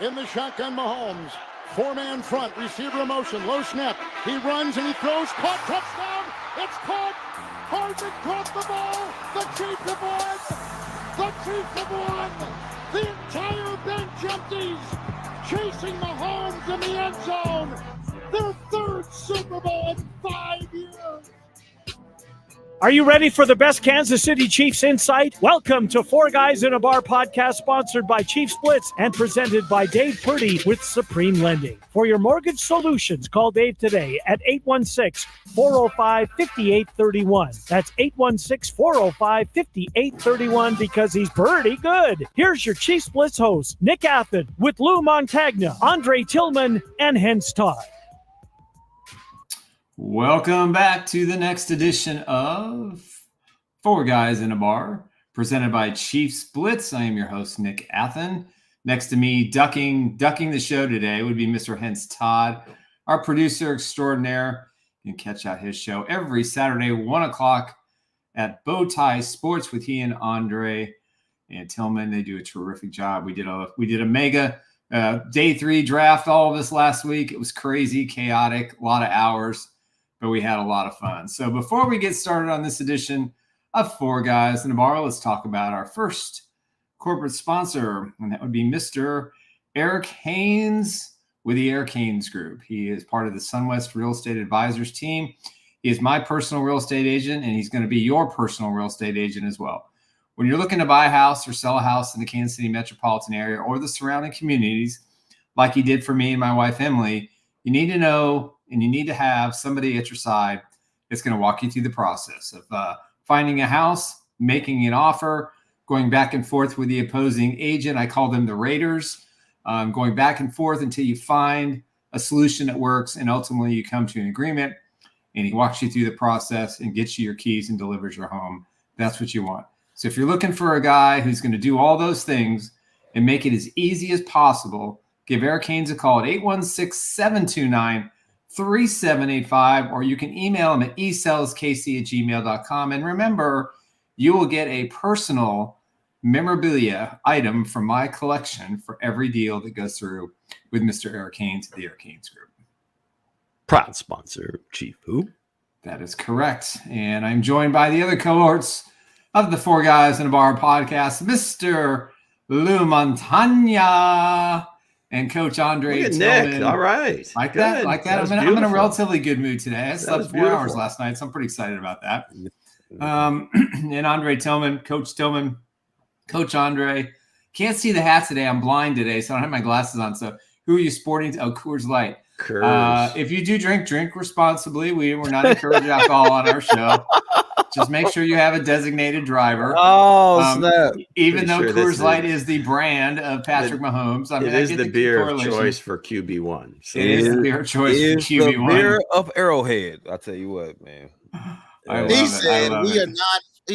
In the shotgun, Mahomes. Four-man front, receiver in motion, low snap. He runs and he throws, caught, touchdown. It's caught. Hardman caught the ball. The Chiefs have won. The Chiefs have won. The entire bench empties, chasing Mahomes in the end zone. Their third Super Bowl in 5 years. Are you ready for the best Kansas City Chiefs insight? Welcome to Four Guys in a Bar podcast, sponsored by Chiefs Blitz and presented by Dave Purdy with Supreme Lending. For your mortgage solutions, call Dave today at 816-405-5831. That's 816-405-5831 because he's pretty good. Here's your Chiefs Blitz host, Nick Athan, with Lou Montagna, Tillman and Hense Todd. Welcome back to the next edition of Four Guys in a Bar, presented by Chiefs Blitz. I am your host, Nick Athan. Next to me, ducking the show today would be Mr. Hense Todd, our producer extraordinaire. You can catch out his show every Saturday, 1 o'clock at Bowtie Sports with he and Andre and Tillman. They do a terrific job. We did a mega day 3 draft all of us last week. It was crazy, chaotic, a lot of hours, but we had a lot of fun. So before we get started on this edition of Four Guys in a Bar, let's talk about our first corporate sponsor, and that would be Mr. Eric Haynes with the Eric Haynes Group. He is part of the SunWest Real Estate Advisors team. He is my personal real estate agent, and he's going to be your personal real estate agent as well. When you're looking to buy a house or sell a house in the Kansas City metropolitan area or the surrounding communities, like he did for me and my wife, Emily, you need to know and you need to have somebody at your side that's going to walk you through the process of finding a house, making an offer, going back and forth with the opposing agent. I call them the Raiders, going back and forth until you find a solution that works, and ultimately you come to an agreement, and he walks you through the process and gets you your keys and delivers your home. That's what you want. So if you're looking for a guy who's going to do all those things and make it as easy as possible, give Eric Haynes a call at 816-729-3785, or you can email him at esellskc@gmail.com. And remember, you will get a personal memorabilia item from my collection for every deal that goes through with Mr. Eric Haynes at the Eric Haynes Group. Proud sponsor, Chief Who? That is correct. And I'm joined by the other cohorts of the Four Guys in a Bar podcast, Mr. Lou Montagna and Coach Andre. Look at Nick. All right. Like that. I'm in a relatively good mood today. I slept 4 hours last night, so I'm pretty excited about that. And Andre Tillman, Coach Tillman, Coach Andre. Can't see the hat today. I'm blind today, so I don't have my glasses on. So who are you sporting? Oh, Coors Light. If you do drink responsibly. We're not encouraging alcohol on our show. Just make sure you have a designated driver. Snap. Even though Coors Light is the brand of Patrick Mahomes. It is the beer of choice for QB1. So it is the beer of choice for QB1. The beer of Arrowhead. I'll tell you what, man. He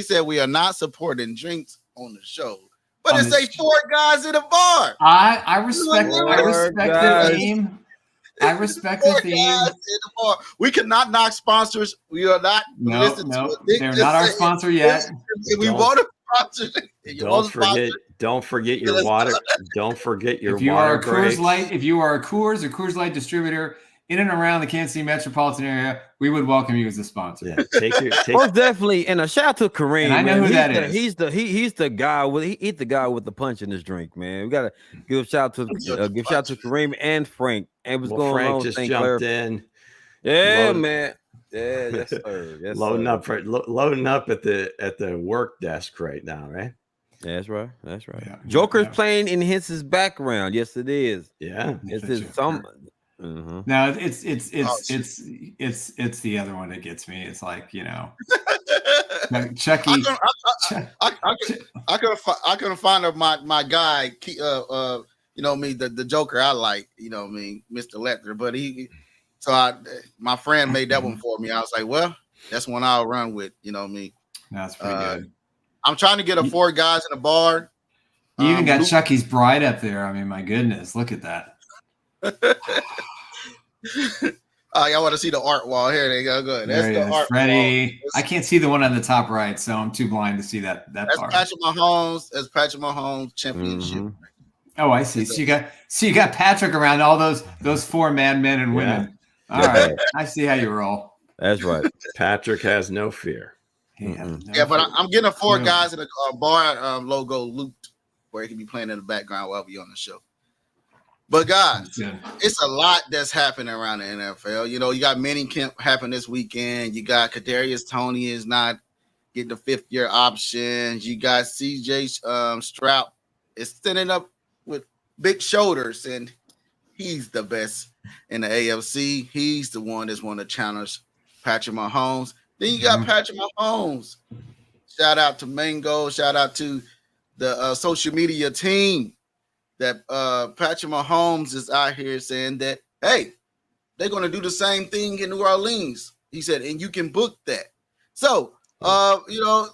said we are not supporting drinks on the show. But it's a Four Guys in a Bar. I respect the theme. I respect the theme. We cannot knock sponsors. We are not. No, they're not our sponsor yet. We want to sponsor. Don't forget your water. Don't forget your water. If you are a Coors Light, if you are a Coors or Coors Light distributor in and around the Kansas City metropolitan area, we would welcome you as a sponsor. Yeah, most definitely. And a shout out to Kareem. And I know who that is. He's the guy with the guy with the punch in his drink, man. We gotta give a shout out to Kareem and Frank. And what's going Frank on? Just jumped in. Yeah, man. Yeah, yes, sir. Yes, loading up at the work desk right now, right? Yeah, that's right. Yeah, Joker's playing in Hense's background. Yes, it is. Yeah, it's some. Mm-hmm. No, it's the other one that gets me. It's like, Chucky. I couldn't find my guy. The Joker I like. Mr. Lecter. But my friend made that one for me. I was like, well, that's one I'll run with. That's pretty good. I'm trying to get a Four Guys in a Bar. You even got Chucky's Bride up there. I mean, my goodness, look at that. I want to see the art wall. Here they go. Good. That's the art Freddie. I can't see the one on the top right, so I'm too blind to see that That's part. Patrick Mahomes. That's Patrick Mahomes championship. Mm-hmm. Oh, I see. So you got Patrick around all those four men and women. All right. I see how you roll. That's right. Patrick has no fear. But I'm getting a four guys in a bar logo looped where it can be playing in the background while we're on the show. But guys, it's a lot that's happening around the NFL. You know, you got minicamp happen this weekend. You got Kadarius Toney is not getting the 5th-year option. You got CJ Stroud is standing up with big shoulders, and he's the best in the AFC. He's the one that's want to challenge Patrick Mahomes. Then you got Patrick Mahomes. Shout out to Mango. Shout out to the social media team that Patrick Mahomes is out here saying that, hey, they're going to do the same thing in New Orleans. He said, and you can book that. So, you know,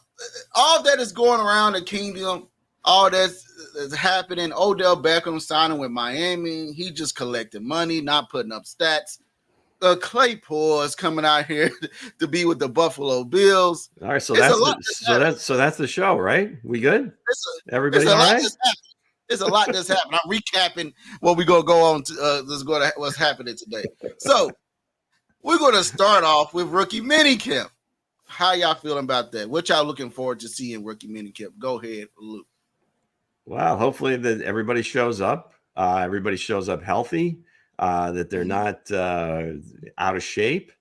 all that is going around the kingdom. All that's happening. Odell Beckham signing with Miami. He just collecting money, not putting up stats. Claypool is coming out here to be with the Buffalo Bills. All right, so that's the show, right? We good? Everybody all right? There's a lot that's happening. I'm recapping what we're gonna go on to. Let's go to what's happening today. So we're gonna start off with Rookie Minicamp. How y'all feeling about that? What y'all looking forward to seeing Rookie Minicamp? Go ahead, Lou. Wow, hopefully that everybody shows up. Everybody shows up healthy. That they're not out of shape.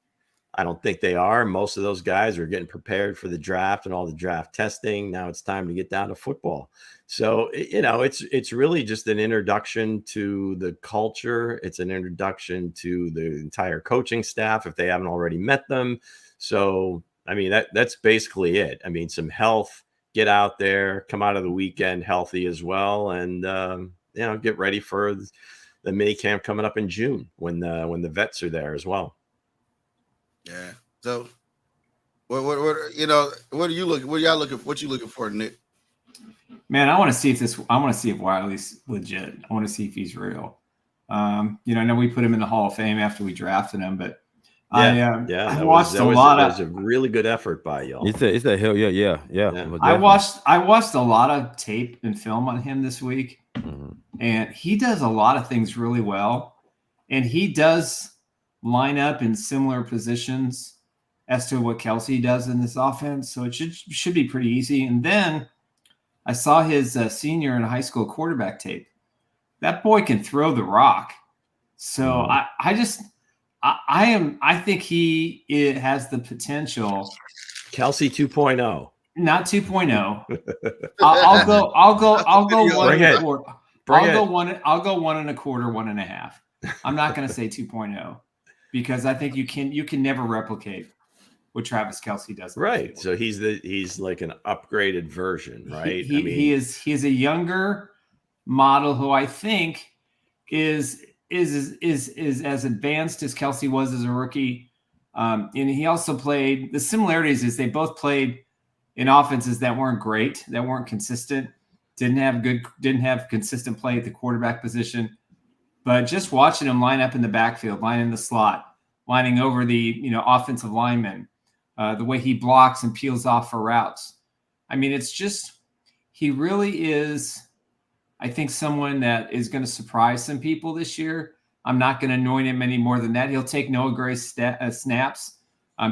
I don't think they are. Most of those guys are getting prepared for the draft and all the draft testing. Now it's time to get down to football. So, you know, it's really just an introduction to the culture. It's an introduction to the entire coaching staff if they haven't already met them. So, I mean, that's basically it. I mean, some health, get out there, come out of the weekend healthy as well, and, you know, get ready for the mini camp coming up in June when the vets are there as well. Yeah. So, what you know? What are you looking? What y'all looking? What you looking for, Nick? Man, I want to see if Wiley's legit. I want to see if he's real. You know, I know we put him in the Hall of Fame after we drafted him, but I watched a lot of. That was a really good effort by y'all. It's a hell yeah. I watched a lot of tape and film on him this week. And he does a lot of things really well. And he does line up in similar positions as to what Kelsey does in this offense. So it should be pretty easy. And then I saw his senior in high school quarterback tape. That boy can throw the rock. So I think he has the potential. Kelsey 2.0. Not 2.0. I'll go one and a quarter. I'll go 1.25, 1.5. I'm not going to say 2.0 because I think you can never replicate what Travis Kelsey does. Right. So he's like an upgraded version, right? He is a younger model who I think is as advanced as Kelsey was as a rookie. And he also played. The similarities is they both played in offenses that weren't great, that weren't consistent, didn't have consistent play at the quarterback position. But just watching him line up in the backfield, lining in the slot, lining over the offensive linemen, the way he blocks and peels off for routes. I mean, it's just he really is, I think, someone that is going to surprise some people this year. I'm not going to anoint him any more than that. He'll take Noah Gray's snaps.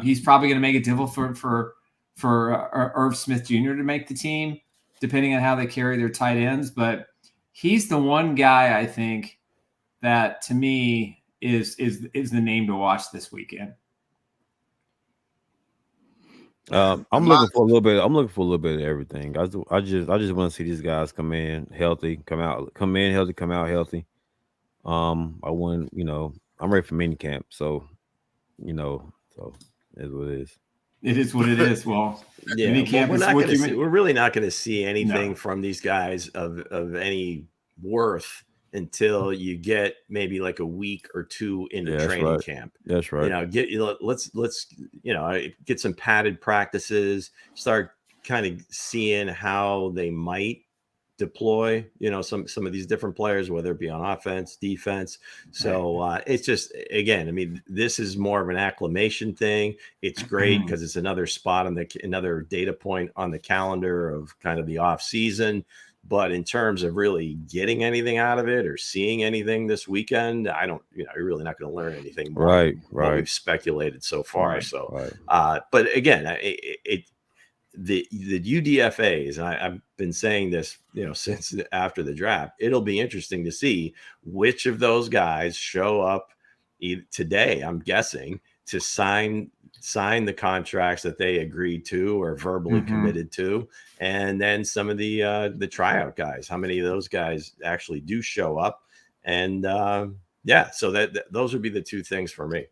He's probably going to make it difficult for Irv Smith Jr. to make the team, depending on how they carry their tight ends. But he's the one guy I think that to me is the name to watch this weekend. I'm looking for a little bit of everything. I just want to see these guys come in healthy, come out healthy. I'm ready for minicamp, so it's what it is. It is what it is. Well, yeah, we're really not going to see anything from these guys of any worth until you get maybe like a week or two into training camp. That's right. Let's get some padded practices, start kind of seeing how they might deploy, some of these different players, whether it be on offense, defense. So it's just, again, I mean, this is more of an acclimation thing. It's great because it's another spot on another data point on the calendar of kind of the off season. But in terms of really getting anything out of it or seeing anything this weekend, I don't, you're really not going to learn anything more than what we've speculated so far. But again, the UDFAs, and I've been saying this, since after the draft, it'll be interesting to see which of those guys show up today, I'm guessing, to sign the contracts that they agreed to or verbally committed to, and then some of the tryout guys, how many of those guys actually do show up, and so that those would be the two things for me.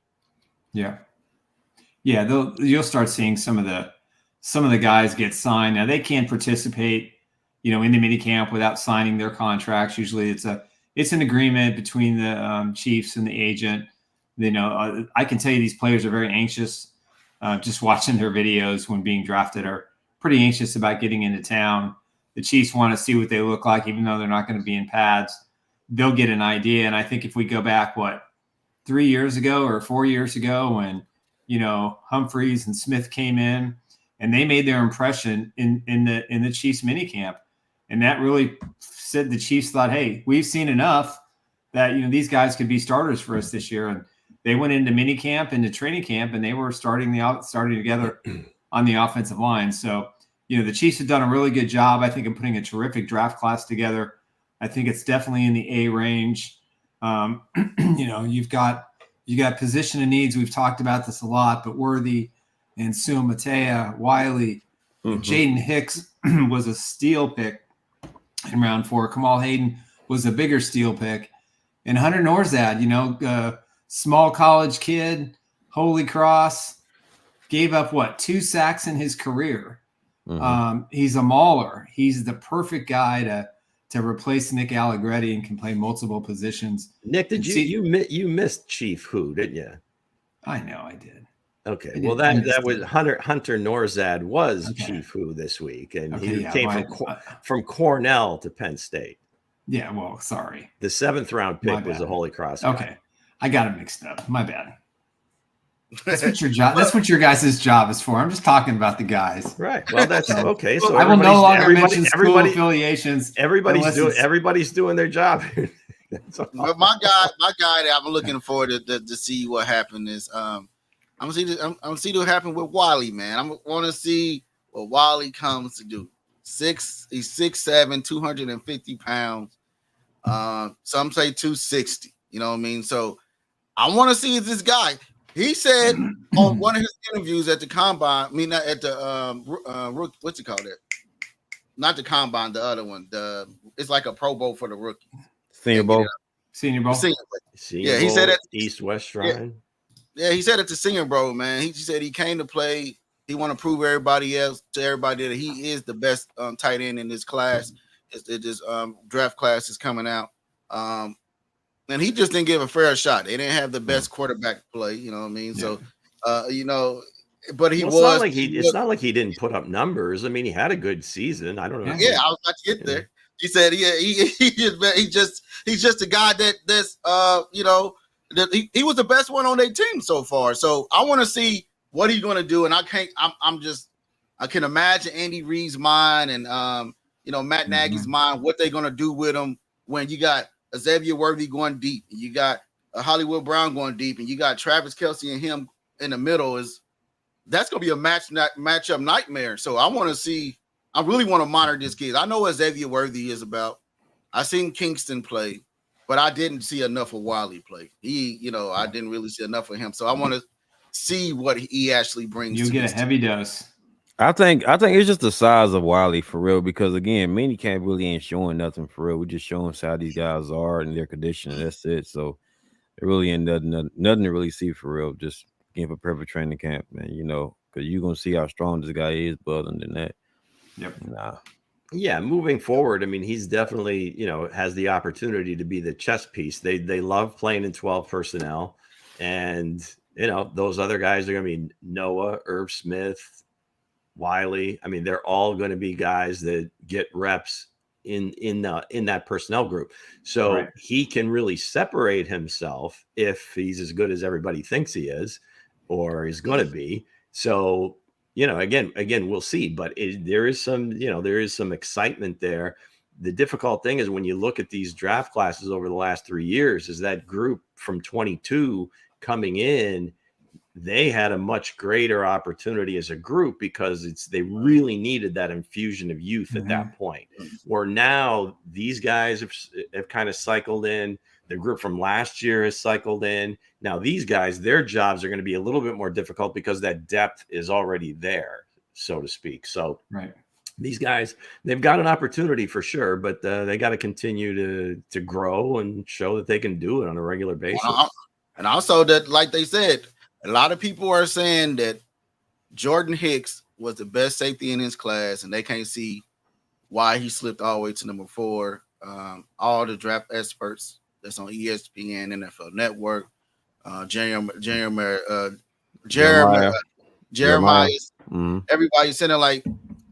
You'll start seeing some of the guys get signed. Now they can't participate in the minicamp without signing their contracts. Usually it's an agreement between the Chiefs and the agent. I can tell you these players are very anxious. Just watching their videos when being drafted, are pretty anxious about getting into town. The Chiefs want to see what they look like, even though they're not going to be in pads. They'll get an idea. And I think if we go back, 3 years ago or 4 years ago, when Humphreys and Smith came in and they made their impression in the Chiefs minicamp, and that really said the Chiefs thought, hey, we've seen enough that these guys could be starters for us this year. And they went into minicamp, into training camp, and they were starting together on the offensive line. So, the Chiefs have done a really good job, I think, in putting a terrific draft class together. I think it's definitely in the A range. You've got position and needs. We've talked about this a lot, but Worthy and Sua Matea, Wiley, Jaden Hicks was a steal pick in round 4. Kamal Hayden was a bigger steal pick. And Hunter Norzad, small college kid, Holy Cross, gave up 2 sacks in his career. He's a mauler. He's the perfect guy to replace Nick Allegretti and can play multiple positions. Nick, you missed Chief Who, didn't you? I know I did. Okay, well that was Hunter Norzad was Chief Who this week, and he came from Cornell to Penn State. Yeah, well, sorry. The 7th round pick was a Holy Cross guy. Okay, I got it mixed up. My bad. That's what your job. That's what your guys' job is for. I'm just talking about the guys. Right. Well, that's okay. So I will no longer mention school affiliations. Everybody's doing their job. But my guy that I'm looking forward to see what happened is I'm gonna see what happened with Wiley, man. I want to see what Wiley comes to do. He's 6'7", 250 pounds. Some say 260. You know what I mean? So I want to see this guy. He said on one of his interviews at the combine, not at the what's it called? It not the combine, the other one. It's like a Pro Bowl for the rookies. Senior Bowl. Yeah, he said at East-West Shrine. Yeah, he said at the Senior Bowl, man. He said he came to play. He want to prove everybody that he is the best tight end in this class. This draft class is coming out. And he just didn't give a fair shot. They didn't have the best quarterback play, you know what I mean? Yeah. So, but he was. It's not like he didn't put up numbers. I mean, he had a good season. I don't know. Yeah, I was about to get there. He said, he's just a guy that's that he was the best one on their team so far. So I want to see what he's going to do. And I can imagine Andy Reid's mind and Matt Nagy's mind, what they're going to do with him when you got Xavier Worthy going deep, and you got Hollywood Brown going deep, and you got Travis Kelce and him in the middle. That's going to be a matchup nightmare. So I really want to monitor this kid. I know what Xavier Worthy is about. I seen Kingston play, but I didn't see enough of Wiley play. I didn't really see enough of him. So I want to see what he actually brings. You get a heavy dose. I think it's just the size of Wiley for real, because again, minicamp really ain't showing nothing for real. We're just showing how these guys are and their condition, and that's it. So it really ain't nothing to really see for real. Just getting prepared for training camp, man. Because you're gonna see how strong this guy is, but other than that, Yeah, moving forward, I mean, he's definitely has the opportunity to be the chess piece. They love playing in 12 personnel, and those other guys are gonna be Noah, Irv Smith, Wiley. I mean, they're all going to be guys that get reps in that personnel group. So he can really separate himself if he's as good as everybody thinks he is, or is going to be. So, again, we'll see, but there is some excitement there the difficult thing is when you look at these draft classes over the last 3 years, is that group from 22 coming in, they had a much greater opportunity as a group because they really needed that infusion of youth at that point. Where now these guys have kind of cycled in. The group from last year has cycled in. Now these guys, their jobs are going to be a little bit more difficult because that depth is already there, so to speak. So these guys, they've got an opportunity for sure, but they got to continue to grow and show that they can do it on a regular basis. And also that, like they said, a lot of people are saying that Jordan Hicks was the best safety in his class, and they can't see why he slipped all the way to number 4. All the draft experts that's on ESPN, NFL Network, Jeremiah. Everybody saying like,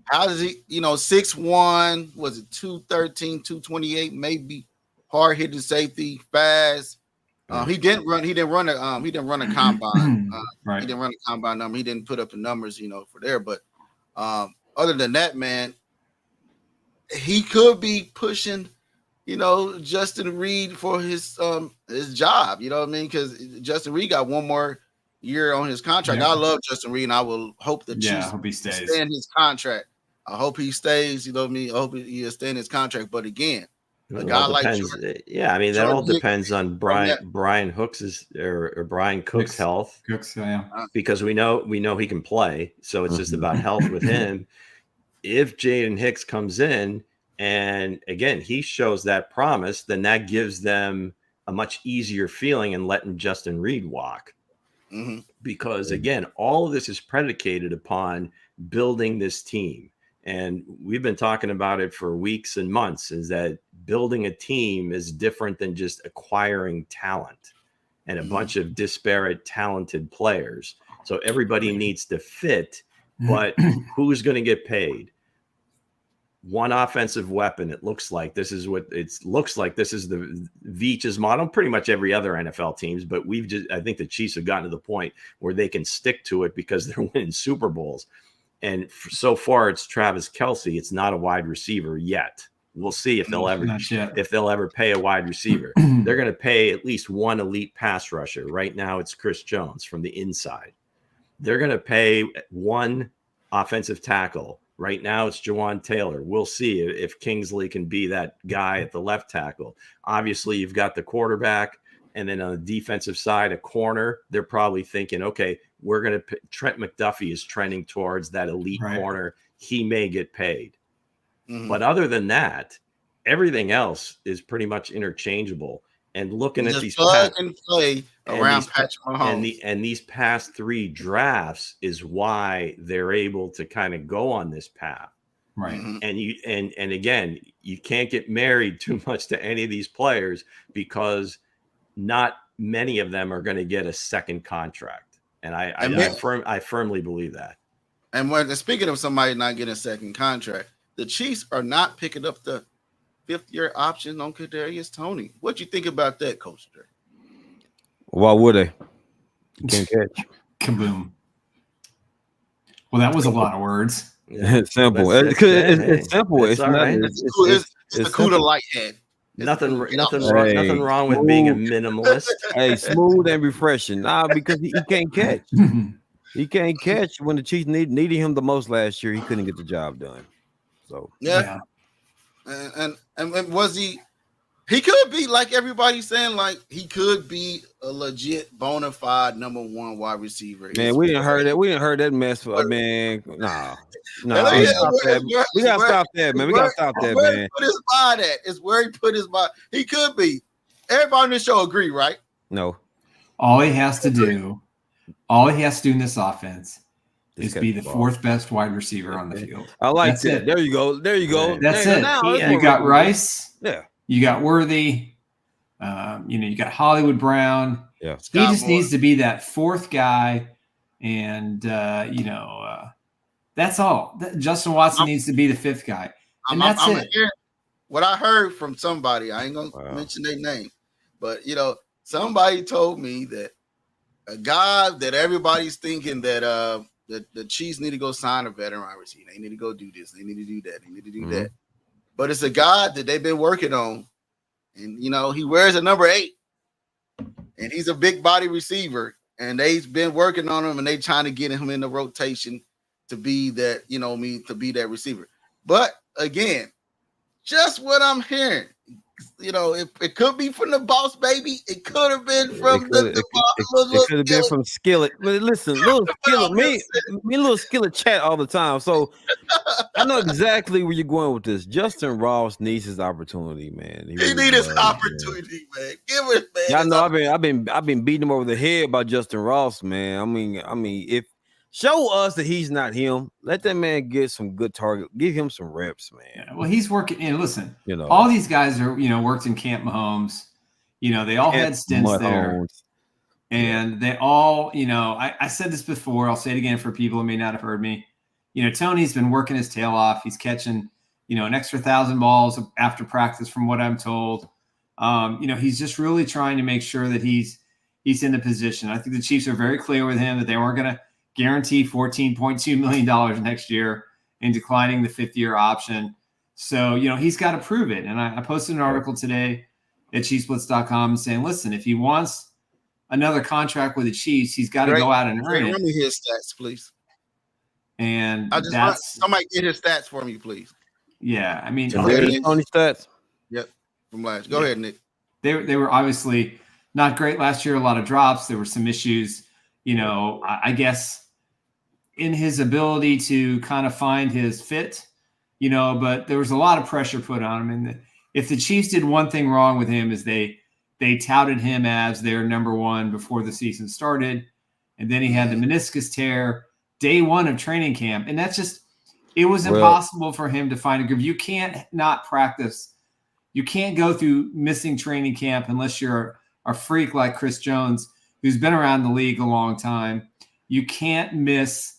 how does he, 6'1", was it 213, 228, maybe hard hitting safety, fast. He didn't run a combine. He didn't run a combine number. He didn't put up the numbers, for there. But other than that, man, he could be pushing, Justin Reed for his job. You know what I mean? Because Justin Reed got one more year on his contract. I love Justin Reed, and I will hope the Chiefs extend his contract. I hope he stays. You know what I mean? I hope he extend his contract. But again, a guy like Jordan, that all depends on Brian Hooks' or Brian Cook's health. Because we know he can play, so it's just about health with him. If Jaden Hicks comes in and again he shows that promise, then that gives them a much easier feeling in letting Justin Reed walk. Because again, all of this is predicated upon building this team. And we've been talking about it for weeks and months, is that building a team is different than just acquiring talent and a bunch of disparate talented players. So everybody needs to fit, but who's going to get paid? One offensive weapon. It looks like this is the Veach's model. Pretty much every other NFL teams, but I think the Chiefs have gotten to the point where they can stick to it because they're winning Super Bowls. And so far, it's Travis Kelce. It's not a wide receiver yet. We'll see if they'll ever pay a wide receiver. They're going to pay at least one elite pass rusher. Right now, it's Chris Jones from the inside. They're going to pay one offensive tackle. Right now, it's Jawan Taylor. We'll see if Kingsley can be that guy at the left tackle. Obviously, you've got the quarterback. And then on the defensive side, a corner, they're probably thinking, okay, we're going to – Trent McDuffie is trending towards that elite corner. He may get paid. But other than that, everything else is pretty much interchangeable. And looking at these plug and play around Patrick Mahomes. And these past 3 drafts is why they're able to kind of go on this path. Right. And again, you can't get married too much to any of these players because not many of them are going to get a second contract. And I firmly believe that. And speaking of somebody not getting a second contract, the Chiefs are not picking up the 5th-year option on Kadarius Toney. What do you think about that, Coach? Why would they? You can't catch. Kaboom. Well, that was a lot of words. It's simple. It's simple. It's the CUDA light head. Nothing wrong with being a minimalist. Hey, smooth and refreshing. Because he can't catch. He can't catch. When the Chiefs needed him the most last year, he couldn't get the job done. So and was he could be, like everybody's saying, like he could be a legit bona fide number 1 wide receiver. Man, we didn't heard that. We didn't heard that mess. Man, we gotta stop that, man. We gotta stop that, man. Put his mind at. It's where he put his mind. He could be. Everybody on this show agree, right? No. All he has to do in this offense is be the 4th best wide receiver on the field. I like that. There you go. That's it. You got Rice. Yeah. You got Worthy. You got Hollywood Brown. Yeah. He just needs to be that 4th guy, and that's all. Justin Watson needs to be the 5th guy, and that's it. What I heard from somebody, I ain't gonna mention their name, but somebody told me that a guy that everybody's thinking that the Chiefs need to go sign a veteran receiver. They need to go do this. They need to do that. They need to do that. but it's a guy that they've been working on. And, he wears a number 8. And he's a big body receiver. And they've been working on him, and they trying to get him in the rotation to be that, to be that receiver. But, again, just what I'm hearing. It could be from the boss, baby. It could have been from it could have been from Skillet. But listen, little Skillet, me little Skillet chat all the time. So I know exactly where you're going with this. Justin Ross needs his opportunity, man. He needs his opportunity, man. Give it, man. I know. I've been beating him over the head by Justin Ross, man. I mean, if show us that he's not him. Let that man get some good target. Give him some reps, man. Yeah, well, he's working. And listen, all these guys are, worked in Camp Mahomes. They all had stints there. And they all, I said this before. I'll say it again for people who may not have heard me. Tony's been working his tail off. He's catching, an extra 1,000 balls after practice, from what I'm told. He's just really trying to make sure that he's in the position. I think the Chiefs are very clear with him that they weren't going to guarantee $14.2 million next year and declining the 5th-year option. So, he's got to prove it. And I posted an article today at ChiefsBlitz.com saying, listen, if he wants another contract with the Chiefs, he's got to go out and earn it. Run me his stats, please. And somebody get his stats for me, please. Yeah, I mean, Tony stats. Yep, from last. Go ahead, Nick. They were obviously not great last year. A lot of drops. There were some issues. I guess in his ability to kind of find his fit. But there was a lot of pressure put on him. And if the Chiefs did one thing wrong with him, is they touted him as their number 1 before the season started, and then he had the meniscus tear day 1 of training camp, and that's just it was impossible for him to find a groove. You can't not practice. You can't go through missing training camp unless you're a freak like Chris Jones, who's been around the league a long time. You can't miss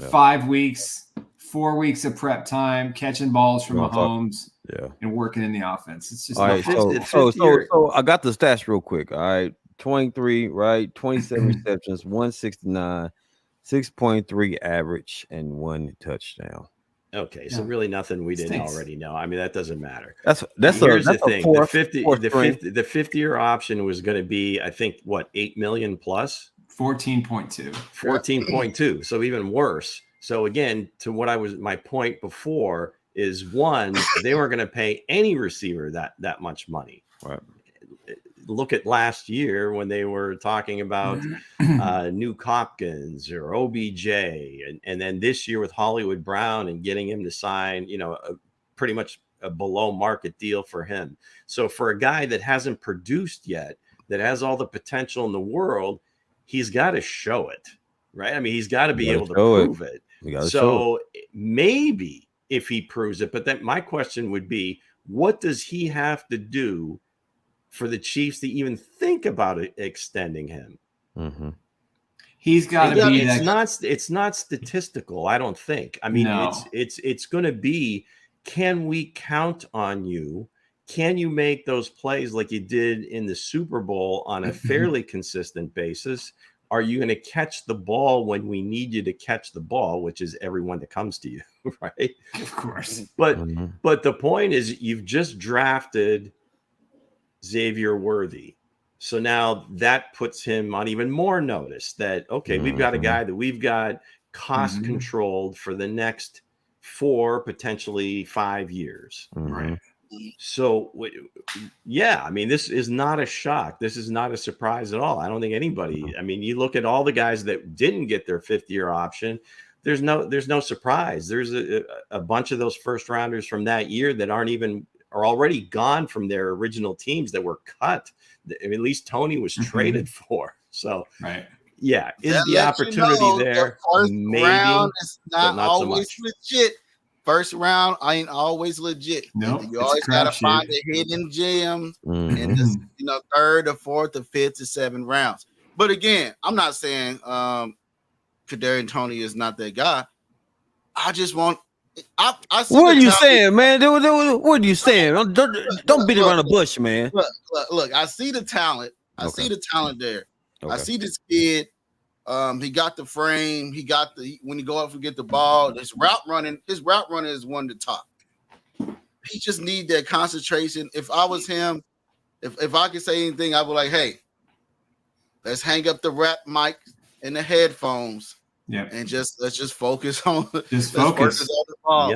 5 weeks, 4 weeks of prep time, catching balls from Mahomes, and working in the offense. It's just all right. So I got the stats real quick. All right, 23, right, 27 receptions, 169, 6.3 average, and 1 touchdown. Okay, so really nothing we didn't already know. I mean, that doesn't matter. Here's the thing: the 50-year option was going to be, I think, what, $8 million plus? 14.2. 14.2. So even worse. So again, to my point before is, one, they weren't going to pay any receiver that much money. Right. Look at last year when they were talking about Nuke Hopkins or OBJ, and then this year with Hollywood Brown and getting him to sign, pretty much a below market deal for him. So for a guy that hasn't produced yet, that has all the potential in the world, he's got to show it, right? I mean, he's got to be able to prove it. So maybe if he proves it, but then my question would be, what does he have to do for the Chiefs to even think about extending him? Mm-hmm. He's got to be. It's not statistical, I don't think. I mean, it's going to be, can we count on you? Can you make those plays like you did in the Super Bowl on a fairly consistent basis? Are you going to catch the ball when we need you to catch the ball, which is everyone that comes to you, right? Of course. But the point is, you've just drafted Xavier Worthy. So now that puts him on even more notice that, okay, we've got a guy that we've got cost controlled for the next 4, potentially 5 years. Right. So, I mean, this is not a shock. This is not a surprise at all. I don't think anybody, I mean, you look at all the guys that didn't get their 5th-year option, there's no surprise. There's a bunch of those first rounders from that year that are already gone from their original teams that were cut. I mean, at least Toney was traded for. So, yeah, is the opportunity there? Maybe, round is not always so legit. First round ain't always legit. No, you always got to find a hidden gem in this, 3rd or 4th or 5th or 7th rounds. But again, I'm not saying Kadarius Toney is not that guy. I just want. I what are you saying, man? What are you saying? Don't beat around the bush, man. Look, I see the talent. I see the talent there. Okay. I see this kid. He got the frame. He got when you go up and get the ball. His route running is one of the top. he just need that concentration. If I was him, if I could say anything, I would like, hey, let's hang up the rap mic and the headphones. Yeah, and let's just focus on just focus on the ball.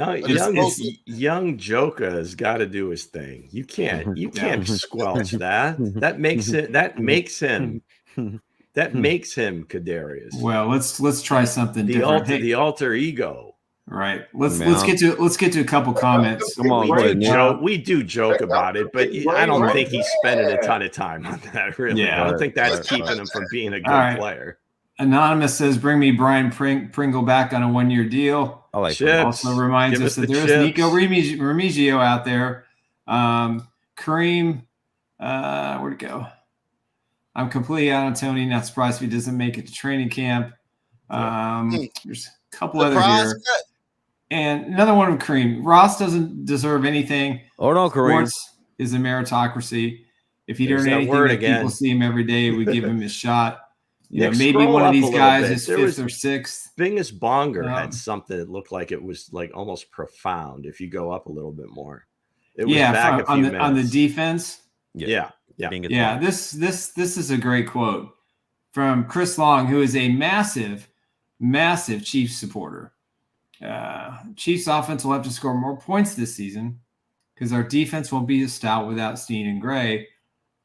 Young Joker has got to do his thing. You can't squelch that. That makes him Kadarius. Well, let's try something different. The alter ego. Right. Let's get to a couple comments. Come on, we do joke about it, but I don't think he's spending a ton of time on that. Really, yeah, I don't think that's keeping him from being a good player. Anonymous says, "Bring me Brian Pringle back on a 1-year deal." I like Chips. Also reminds us that there's Nico Remigio out there. Kareem, where'd it go? I'm completely out on Toney. Not surprised if he doesn't make it to training camp. There's a couple other here. And another one of Kareem. Ross doesn't deserve anything. Oh no, Kareem. Sports is a meritocracy. If he'd earn anything, that people see him every day, we give him his shot. Maybe one of these guys is 5th or 6th. Bingus Bonger had something that looked like it was like almost profound. If you go up a little bit more, it was back a few minutes. On the defense. Yeah. This is a great quote from Chris Long, who is a massive Chiefs supporter. Chiefs offense will have to score more points this season because our defense won't be as stout without Steen and Gray.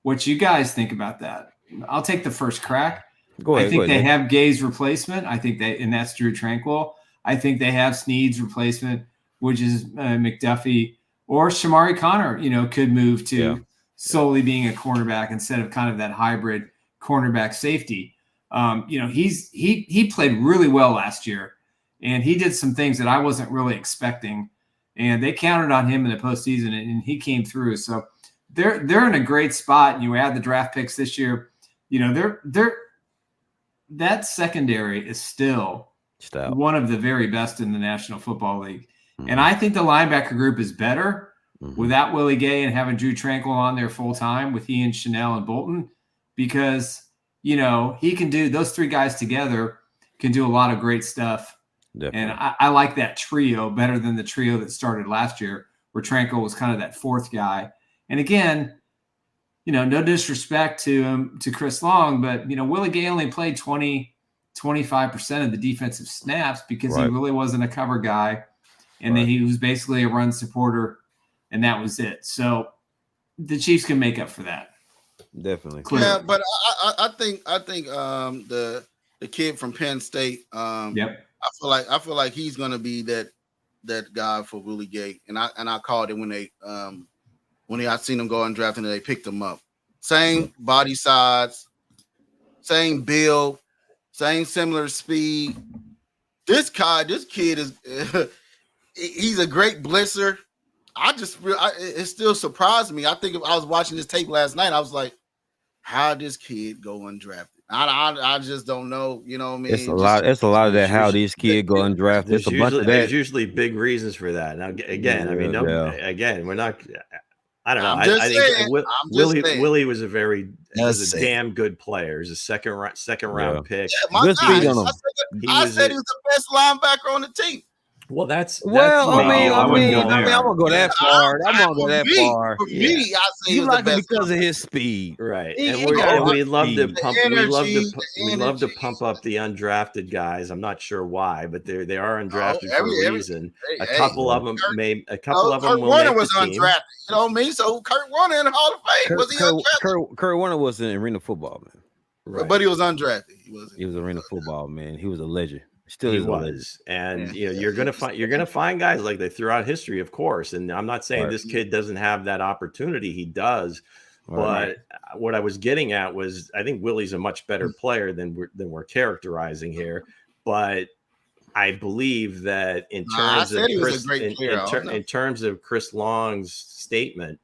What you guys think about that? I'll take the first crack. I think they have Gay's replacement. And that's Drew Tranquil. I think they have Snead's replacement, which is McDuffie, or Shamari Connor, could move to solely being a cornerback instead of kind of that hybrid cornerback safety. He played really well last year, and he did some things that I wasn't really expecting, and they counted on him in the postseason, and he came through. So they're in a great spot. And you add the draft picks this year, that secondary is still one of the very best in the National Football League. Mm-hmm. And I think the linebacker group is better without Willie Gay and having Drew Tranquil on there full time with Ian Chanel and Bolton, because, he can do, those 3 guys together can do a lot of great stuff. Definitely. And I like that trio better than the trio that started last year, where Tranquil was kind of that 4th guy. And again, no disrespect to Chris Long, but, Willie Gay only played 25% of the defensive snaps because he really wasn't a cover guy. And then he was basically a run supporter, and that was it. So the Chiefs can make up for that. Definitely. Clearly. Yeah, but I think the kid from Penn State, I feel like he's gonna be that guy for Willie Gay. And I called it when I seen him go undrafted and they picked him up. Same body size, same build, same similar speed. This kid is he's a great blitzer. It still surprised me. I think if I was watching this tape last night, I was like, how did this kid go undrafted? I just don't know. You know what I mean? It's a lot of that. How these kids go undrafted. There's a bunch of that. There's usually big reasons for that. Now, again, again, we're not. I don't know. I think Willie was a damn good player. He's a second round pick. Yeah, I said he was the best linebacker on the team. Well, that's I won't go that far. For me, I say you like him because of his speed, right? And we love to pump up the undrafted guys. I'm not sure why, but they are undrafted for a reason. A couple of them Kurt Warner was undrafted. You know what I mean? So Kurt Warner in the Hall of Fame was he undrafted? Kurt Warner was an arena football man, right. But he was undrafted. He was arena football man. He was a legend. Still he was, and you're gonna find guys like that throughout history, of course. And I'm not saying this kid doesn't have that opportunity; he does. But what I was getting at was, I think Willie's a much better player than we're characterizing here. But I believe that in terms of Chris Long's statement,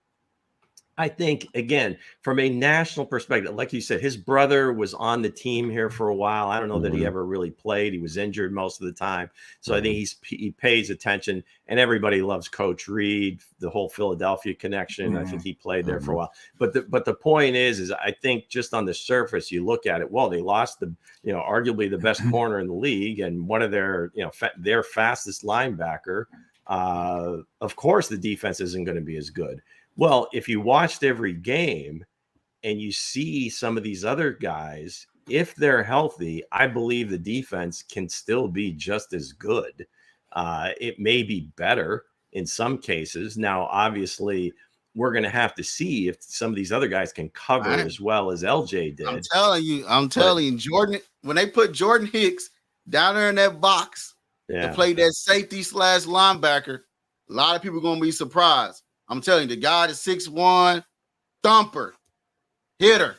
I think, again, from a national perspective, like you said, his brother was on the team here for a while. I don't know that he ever really played. He was injured most of the time. So I think he pays attention, and everybody loves Coach Reed, the whole Philadelphia connection. I think he played there for a while. But the point is I think just on the surface, you look at it, well, they lost arguably the best corner in the league and one of their fastest linebacker. of course the defense isn't going to be as good. Well, if you watched every game and you see some of these other guys, if they're healthy, I believe the defense can still be just as good. It may be better in some cases. Now, obviously, we're going to have to see if some of these other guys can cover as well as LJ did. I'm telling you, Jordan, when they put Jordan Hicks down there in that box to play that safety / linebacker, a lot of people are going to be surprised. I'm telling you, the guy is 6'1", thumper, hitter.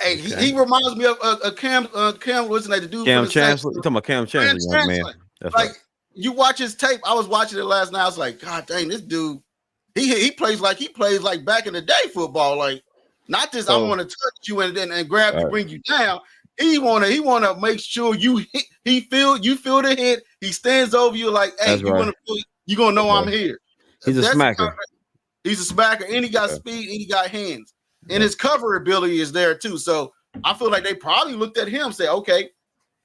Hey, he reminds me of Cam. What's the dude? Cam Chancellor. You talking about Cam Chancellor, young man? That's like right. You watch his tape. I was watching it last night. I was like, God dang, this dude. He plays like back in the day football. Like, not just I want to touch you and grab you, bring you down. He wanna make sure you hit. You feel the hit. He stands over you like, hey, you gonna know I'm here. He's a smacker. He's a smacker, and he got speed, and he got hands. And his cover ability is there too. So I feel like they probably looked at him and say, okay,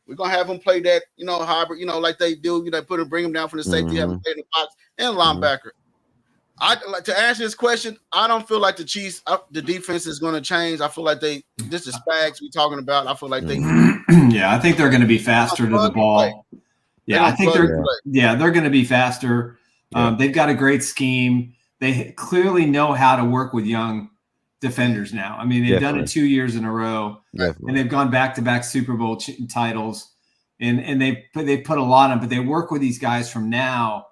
we're gonna have him play that, hybrid, like they do, bring him down from the safety, have him play in the box and linebacker. I like to answer this question. I don't feel like the Chiefs, the defense is going to change. I feel like this is Spags we talking about. I feel like they. Yeah, I think they're going to be faster to the ball. Yeah, I think they're going to be faster. They've got a great scheme. They clearly know how to work with young defenders now. I mean, they've done it 2 years in a row, and they've gone back-to-back Super Bowl titles, and they put a lot on. But they work with these guys from now,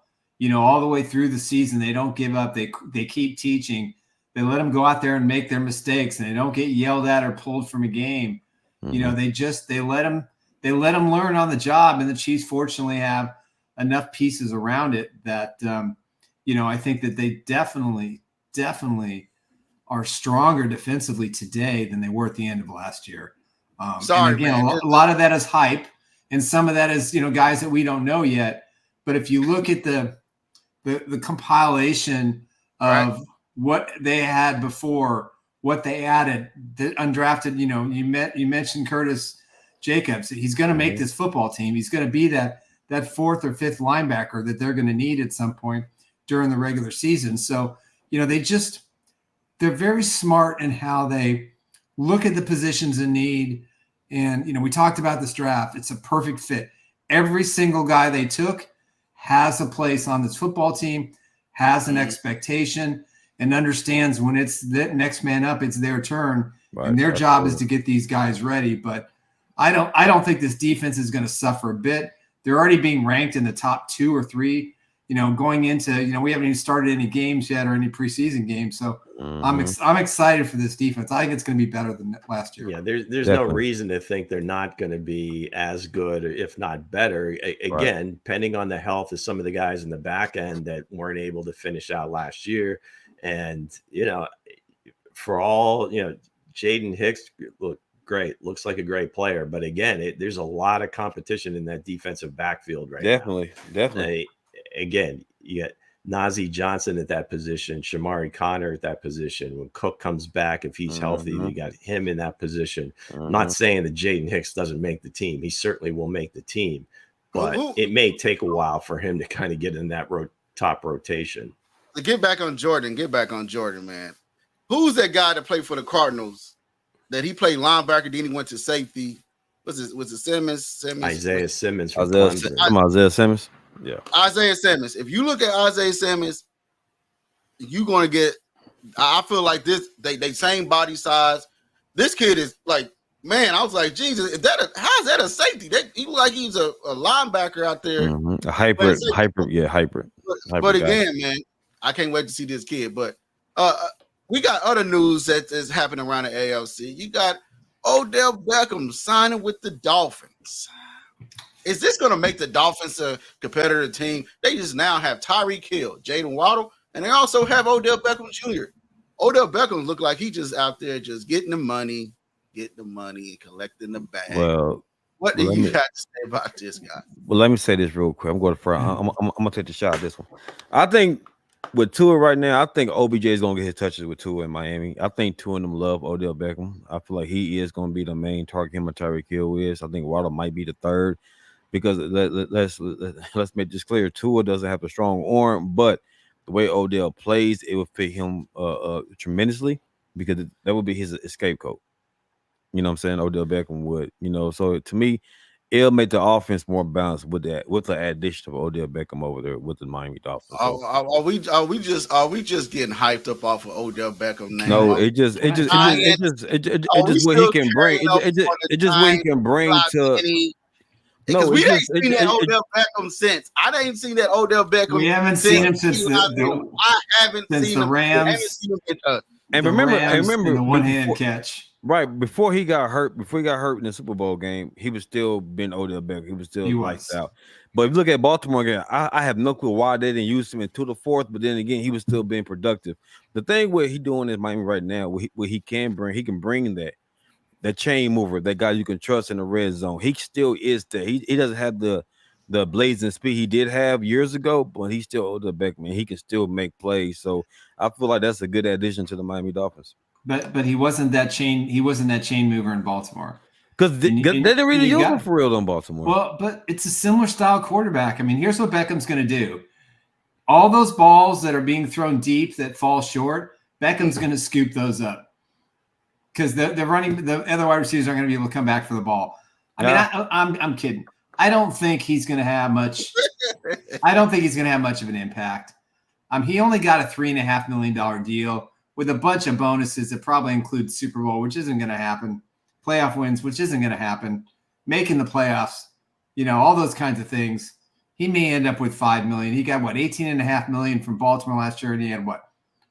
all the way through the season. They don't give up. They keep teaching. They let them go out there and make their mistakes, and they don't get yelled at or pulled from a game. They let them learn on the job. And the Chiefs fortunately have enough pieces around it that I think that they definitely are stronger defensively today than they were at the end of last year. A lot of that is hype, and some of that is guys that we don't know yet. But if you look at the compilation of what they had before, what they added, the undrafted, you mentioned Curtis Jacobs. He's going to make this football team. He's going to be that fourth or fifth linebacker that they're going to need at some point during the regular season. So, they're very smart in how they look at the positions in need. And, we talked about this draft. It's a perfect fit. Every single guy they took has a place on this football team, has an expectation, and understands when it's the next man up, it's their turn. Right, and their job is to get these guys ready. But I don't think this defense is going to suffer a bit. They're already being ranked in the top 2 or 3, going into, we haven't even started any games yet or any preseason games. So I'm excited for this defense. I think it's going to be better than last year. Yeah, there's no reason to think they're not going to be as good, or if not better. Again, depending on the health of some of the guys in the back end that weren't able to finish out last year. And, for all, Jaden Hicks, great, looks like a great player. But again, there's a lot of competition in that defensive backfield right now. Definitely. Again, you got Najee Johnson at that position, Shamari Connor at that position. When Cook comes back, if he's healthy, you got him in that position. I'm not saying that Jaden Hicks doesn't make the team. He certainly will make the team. But it may take a while for him to kind of get in that top rotation. Get back on Jordan, man. Who's that guy that played for the Cardinals? That he played linebacker, then he went to safety. Was it Simmons? Isaiah Simmons. Isaiah Simmons. Yeah. Isaiah Simmons. If you look at Isaiah Simmons, you're going to get – I feel like this – they same body size. This kid is like – man, I was like, Jesus, how is that a safety? He look like he's a linebacker out there. A hybrid. But again, man, I can't wait to see this kid. But we got other news that is happening around the AFC. You got Odell Beckham signing with the Dolphins. Is this going to make the Dolphins a competitive team? They just now have Tyreek Hill, Jaden Waddle, and they also have Odell Beckham Jr. Odell Beckham look like he just out there just getting the money and collecting the bag. Well, what do you got to say about this guy? Well, let me say this real quick. I'm going to front. I'm going to take the shot at this one. I think with Tua right now, I think OBJ is going to get his touches with Tua in Miami. I think Tua and them love Odell Beckham. I feel like he is going to be the main target. Him and Tyreek Hill is. I think Waddle might be the third. because let's make this clear. Tua doesn't have a strong arm, but the way Odell plays, it would fit him tremendously because that would be his scapegoat. You know what I'm saying? Odell Beckham would, so to me, it'll make the offense more balanced with the addition of Odell Beckham over there with the Miami Dolphins. So. Are we just getting hyped up off of Odell Beckham now? No, it just what he can bring. It just what he can bring to. Because we ain't seen that Odell Beckham since. I ain't seen that Odell Beckham. We haven't seen him since I haven't seen the him. Rams. I haven't seen him and remember the one-hand catch. Right before he got hurt in the Super Bowl game, he was still being Odell Beckham. He was still lights out. But if you look at Baltimore again, I have no clue why they didn't use him into the fourth. But then again, he was still being productive. The thing what he doing in Miami right now, what he can bring that chain mover, that guy you can trust in the red zone. He still is there. He doesn't have the blazing speed he did have years ago, but he's still Odell Beckham. He can still make plays. So I feel like that's a good addition to the Miami Dolphins. But he wasn't that chain. He wasn't that chain mover in Baltimore because they didn't really use him for real in Baltimore. Well, but it's a similar style quarterback. I mean, here's what Beckham's going to do: all those balls that are being thrown deep that fall short, Beckham's going to scoop those up because the other wide receivers aren't going to be able to come back for the ball. I mean, I'm kidding. I don't think he's going to have much. I don't think he's going to have much of an impact. He only got a $3.5 million deal with a bunch of bonuses that probably include Super Bowl, which isn't going to happen, playoff wins, which isn't going to happen, making the playoffs, all those kinds of things. He may end up with $5 million. He got $18.5 million from Baltimore last year, and he had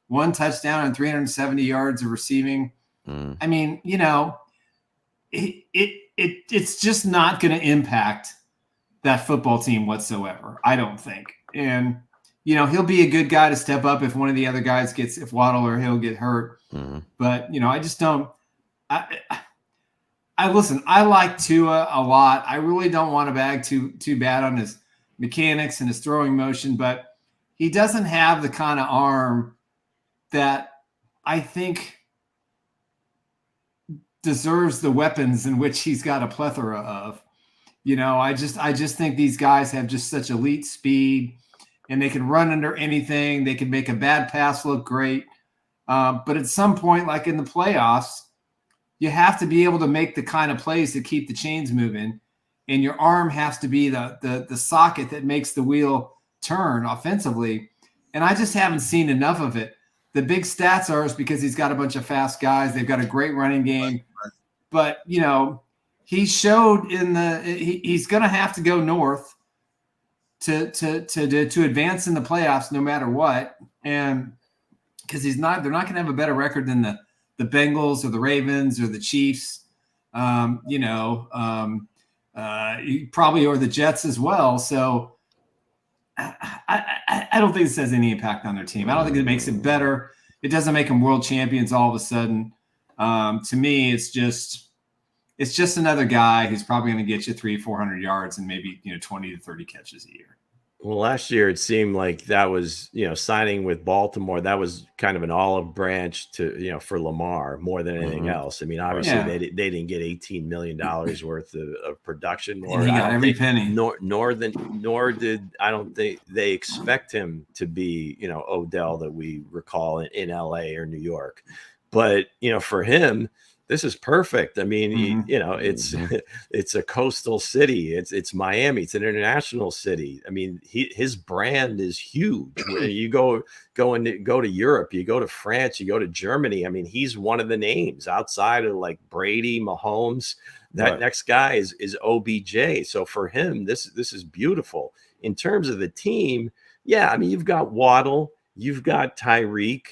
one touchdown and 370 yards of receiving. I mean, it's just not going to impact that football team whatsoever, I don't think. And he'll be a good guy to step up if one of the other guys if Waddle or Hill get hurt. But, I just don't. Listen, I like Tua a lot. I really don't want to bag too bad on his mechanics and his throwing motion, but he doesn't have the kind of arm that I think deserves the weapons in which he's got a plethora of. I just think these guys have just such elite speed. And they can run under anything. They can make a bad pass look great. But at some point, like in the playoffs, you have to be able to make the kind of plays that keep the chains moving. And your arm has to be the socket that makes the wheel turn offensively. And I just haven't seen enough of it. The big stats are because he's got a bunch of fast guys. They've got a great running game. But, he showed he's going to have to go north to advance in the playoffs no matter what, and because they're not going to have a better record than the Bengals or the Ravens or the Chiefs, probably, or the Jets as well. So I don't think this has any impact on their team. I don't think it makes it better. It doesn't make them world champions all of a sudden. To me, it's just another guy who's probably going to get you 300-400 yards and maybe 20 to 30 catches a year. Well, last year it seemed like that was, signing with Baltimore, that was kind of an olive branch to, for Lamar more than anything else. I mean, obviously they didn't get $18 million worth of production, and he got every penny. Nor did I don't think they expect him to be, Odell that we recall in LA or New York. But, for him, this is perfect. I mean, it's a coastal city. It's Miami. It's an international city. I mean, his brand is huge. You go to Europe, you go to France, you go to Germany. I mean, he's one of the names outside of like Brady, Mahomes. That next guy is OBJ. So for him, this is beautiful. In terms of the team, I mean, you've got Waddle, you've got Tyreek.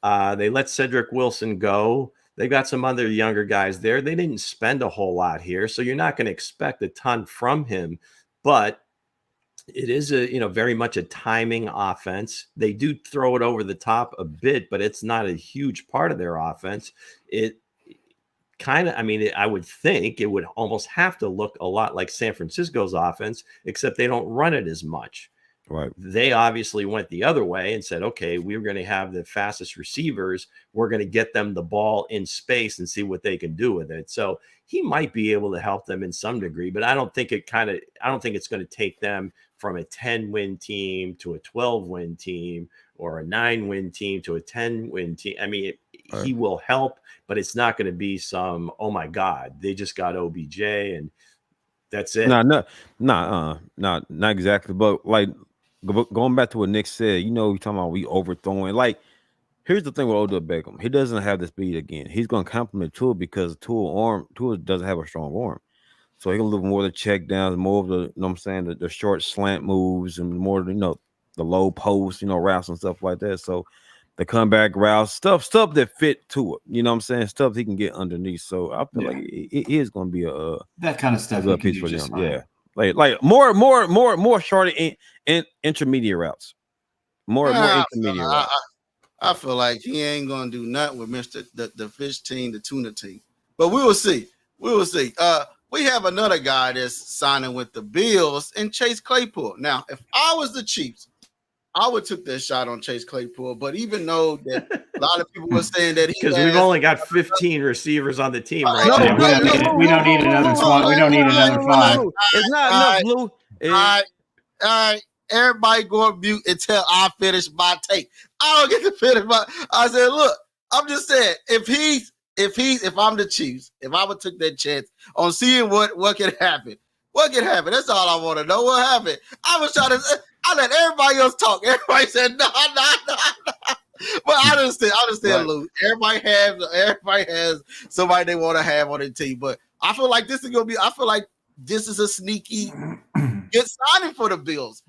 They let Cedric Wilson go. They got some other younger guys there. They didn't spend a whole lot here, so you're not going to expect a ton from him. But it is very much a timing offense. They do throw it over the top a bit, but it's not a huge part of their offense. It kind of, I would think it would almost have to look a lot like San Francisco's offense, except they don't run it as much. Right. They obviously went the other way and said, okay, we're going to have the fastest receivers. We're going to get them the ball in space and see what they can do with it. So he might be able to help them in some degree, but I don't think it's going to take them from a 10-win team to a 12-win team or a 9-win team to a 10-win team. I mean, he will help, but it's not going to be some, oh my God, they just got OBJ and that's it. Not exactly. But like going back to what Nick said, you know, we talking about we overthrowing. Like, here's the thing with Odell Beckham. He doesn't have the speed again. He's going to complement Tua because Tua doesn't have a strong arm. So he can look more of the check downs, more of the, you know what I'm saying, the short slant moves and more, you know, the low post, you know, routes and stuff like that. So the comeback routes, stuff that fit to it. You know what I'm saying? Stuff he can get underneath. So I feel like it is going to be that kind of stuff. A good piece for them. Yeah. Like more short and intermediate routes. More intermediate routes. I feel like he ain't gonna do nothing with the fish team, the tuna team. But we will see. We will see. We have another guy that's signing with the Bills and Chase Claypool. Now, if I was the Chiefs, I would took that shot on Chase Claypool. But even though that a lot of people were saying that because we've only got 15 receivers on the team right now. We don't need another 5. We don't need another 5. It's not enough, Lou. All right. Everybody go on mute until I finish my take. I don't get to finish my. I said, look, I'm just saying, if I'm the Chiefs, if I would took that chance on seeing what can happen, That's all I want to know. What happened? I was trying to. I let everybody else talk. Everybody said no. But I understand, right. Lou. Everybody has somebody they want to have on their team. But I feel like this is gonna be. I feel like this is a sneaky good signing for the Bills.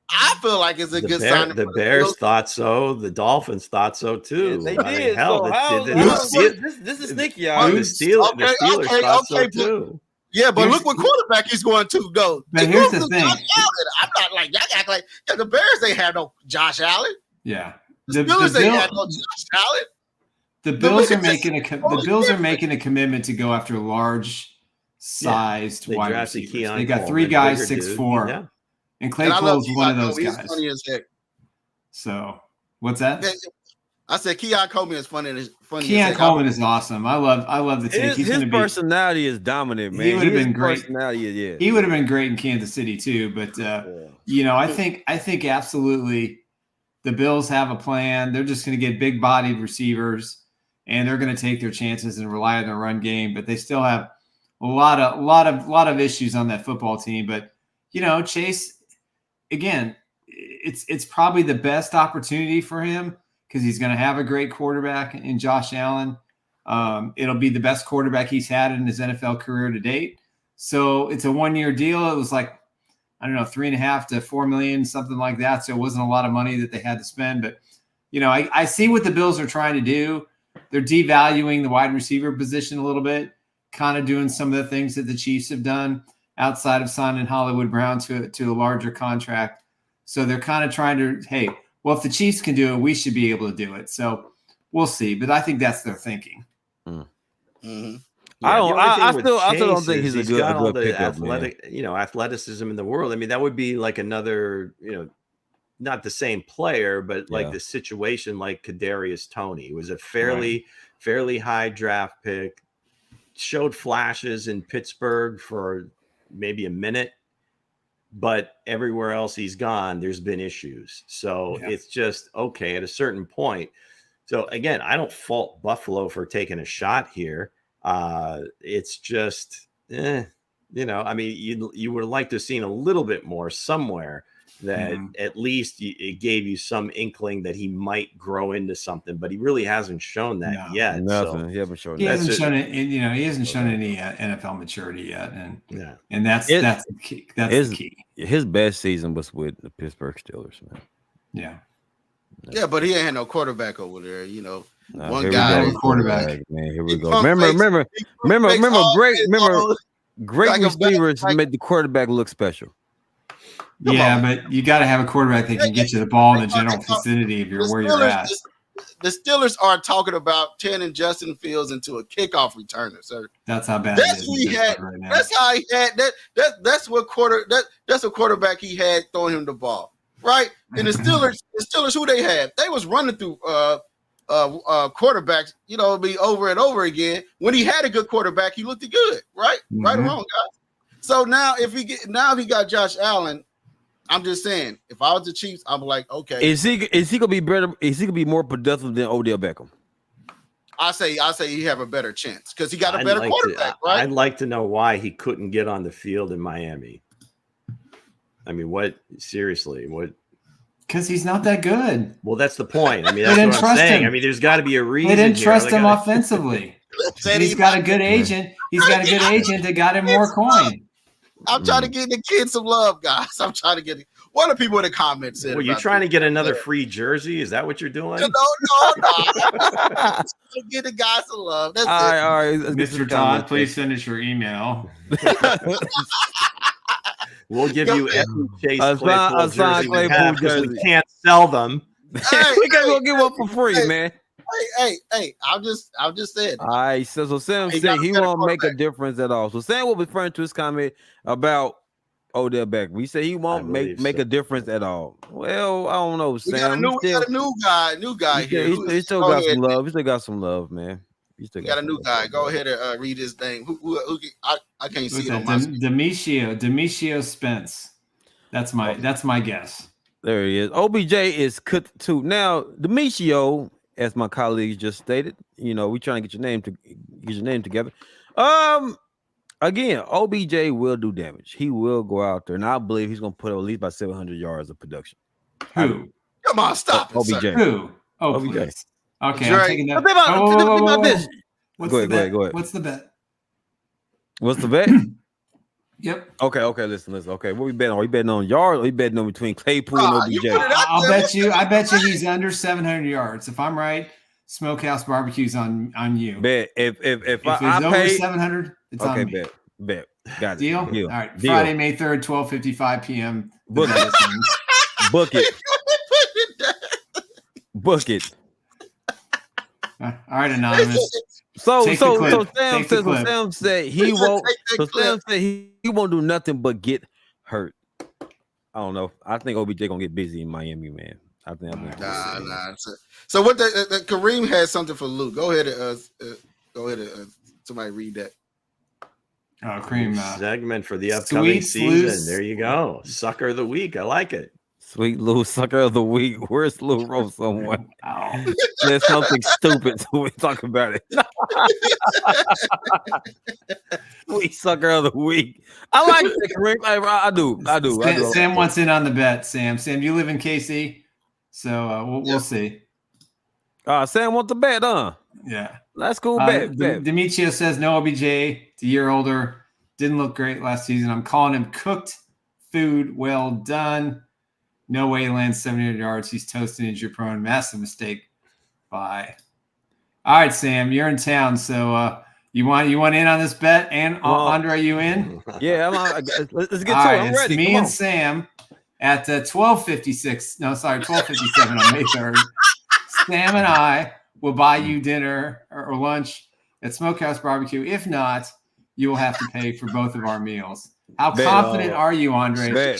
I feel like it's a good signing. The Bears thought so. The Dolphins thought so too. Yeah, they did. This is sneaky, y'all. The Steelers thought so too. Yeah, but look what quarterback he's going to go. But here's the thing. I'm not like y'all act like the Bears ain't have no Josh Allen. Yeah. The Steelers ain't have no Josh Allen. The Bills are making a commitment to go after large-sized wide receivers. They got 3 guys 6'4". Yeah. And Claypool is one of those guys. He's funny as heck. So, what's that? I said Keon Coleman is funny. Keon Coleman is awesome. I love the take. His personality is dominant, man. He would have been great. Yeah. He would have been great in Kansas City too. But you know, I think absolutely the Bills have a plan. They're just going to get big-bodied receivers, and they're going to take their chances and rely on their run game. But they still have a lot of issues on that football team. But you know, Chase. Again, it's probably the best opportunity for him because he's going to have a great quarterback in Josh Allen. It'll be the best quarterback he's had in his NFL career to date. So it's a 1-year deal. It was like, I don't know, $3.5 to $4 million, something like that. So it wasn't a lot of money that they had to spend. But, you know, I see what the Bills are trying to do. They're devaluing the wide receiver position a little bit, kind of doing some of the things that the Chiefs have done outside of signing Hollywood Brown to a larger contract. So they're kind of trying to, hey, well, if the Chiefs can do it, we should be able to do it. So we'll see. But I think that's their thinking. Mm-hmm. I still don't think he's a good pickup, athleticism in the world. I mean, that would be like another, not the same player, but like the situation like Kadarius Toney. It was a fairly high draft pick, showed flashes in Pittsburgh for maybe a minute, but everywhere else he's gone, there's been issues. So it's just okay at a certain point. So again, I don't fault Buffalo for taking a shot here. It's just, I mean, you would like to have seen a little bit more somewhere that at least it gave you some inkling that he might grow into something, but he really hasn't shown that yet. Nothing. So he hasn't shown. He hasn't shown it. He hasn't shown any NFL maturity yet, and that's the key. That's the key. His best season was with the Pittsburgh Steelers, man. Yeah, but he ain't had no quarterback over there. One guy quarterback. Man, here we go. Remember, great receivers made the quarterback look special. But you got to have a quarterback that can get you the ball in the general vicinity of where you're at. The Steelers are talking about turning Justin Fields into a kickoff returner, sir. That's how bad that's what he had. Right now. That's how he had that. That's what quarterback he had throwing him the ball. right? And the Steelers, who they had, they was running through quarterbacks, be over and over again. When he had a good quarterback, he looked good, right? Mm-hmm. Right or wrong, guys. So now if he got Josh Allen, I'm just saying, if I was the Chiefs, I'm like, okay. Is he gonna be better? Is he gonna be more productive than Odell Beckham? I say he have a better chance because he got a better quarterback, right? I'd like to know why he couldn't get on the field in Miami. I mean, what? Seriously, what? Because he's not that good. Well, that's the point. I mean, that's what I'm saying. Him. I mean, there's got to be a reason. They didn't trust him offensively. He's got a good agent. He's got a good agent that got him more coin. I'm trying to get the kids some love, guys. I'm trying to get it. What are people in the comments saying? Well, you're trying to get another free jersey? Is that what you're doing? No. Get the guys some love. That's all right. Mr. Todd, please send us your email. We'll give you every Chase Claypool jersey. We can't sell them. We can't go get one for free, man. Hey! I'm just saying. All right, so Sam said he won't make a difference at all. So Sam was referring to his comment about Odell Beckham. We say he won't make a difference at all. Well, I don't know, Sam. We got a new guy here. He still got some love. He still got some love, man. We got a new guy. Go ahead and read his name. Who I can't see it on my screen. Demetrio Spence. That's my guess. There he is. OBJ is cooked too. Now, Demetrio, as my colleagues just stated, we trying to get your name together. Again, OBJ will do damage. He will go out there, and I believe he's going to put up at least about 700 yards of production. Who? Come on, stop it, OBJ. Sir. Who? Oh, OBJ. Please. Okay, Dre. I'm taking that. Think about this. Go ahead. Go ahead. What's the bet? What's the bet? Yep. Okay. Listen. Okay, what we betting on? Are we betting on yards? Or are we betting on between Claypool and OBJ? I bet you he's under 700 yards. If I'm right, Smokehouse Barbecue's on you. Bet if I over pay 700, it's on me. Bet. Got it. Deal? All right. Deal. Friday, May 3rd, 12:55 p.m. Book it. Book it. All right, Anonymous. So Sam said he won't. So Sam said he won't do nothing but get hurt. I don't know. I think OBJ gonna get busy in Miami, man. I think. Nah. So what? The Kareem has something for Lou. Go ahead. Somebody read that. Oh, Kareem segment for the upcoming season. Loose. There you go. Sucker of the week. I like it. Sweet Lou, sucker of the week. Where's Lou roast someone? There's something stupid, so we talk about it. Sweet sucker of the week. I like it, Kareem. I do. Sam wants in on the bet. Sam, you live in KC, so we'll see. Sam wants the bet, huh? Yeah, that's cool. Bet. Demetrio says no OBJ. It's a year older. Didn't look great last season. I'm calling him cooked food. Well done. No way he lands 700 yards. He's toasting injury prone. Massive mistake. Bye. All right, Sam, you're in town, so you want in on this bet? And Andre, are you in? Yeah, let's get to it. I'm it's ready. Me and Sam at 12:56. No, sorry, 12:57 on May 3rd. Sam and I will buy you dinner or lunch at Smokehouse Barbecue. If not, you will have to pay for both of our meals. How confident are you, Andre? Very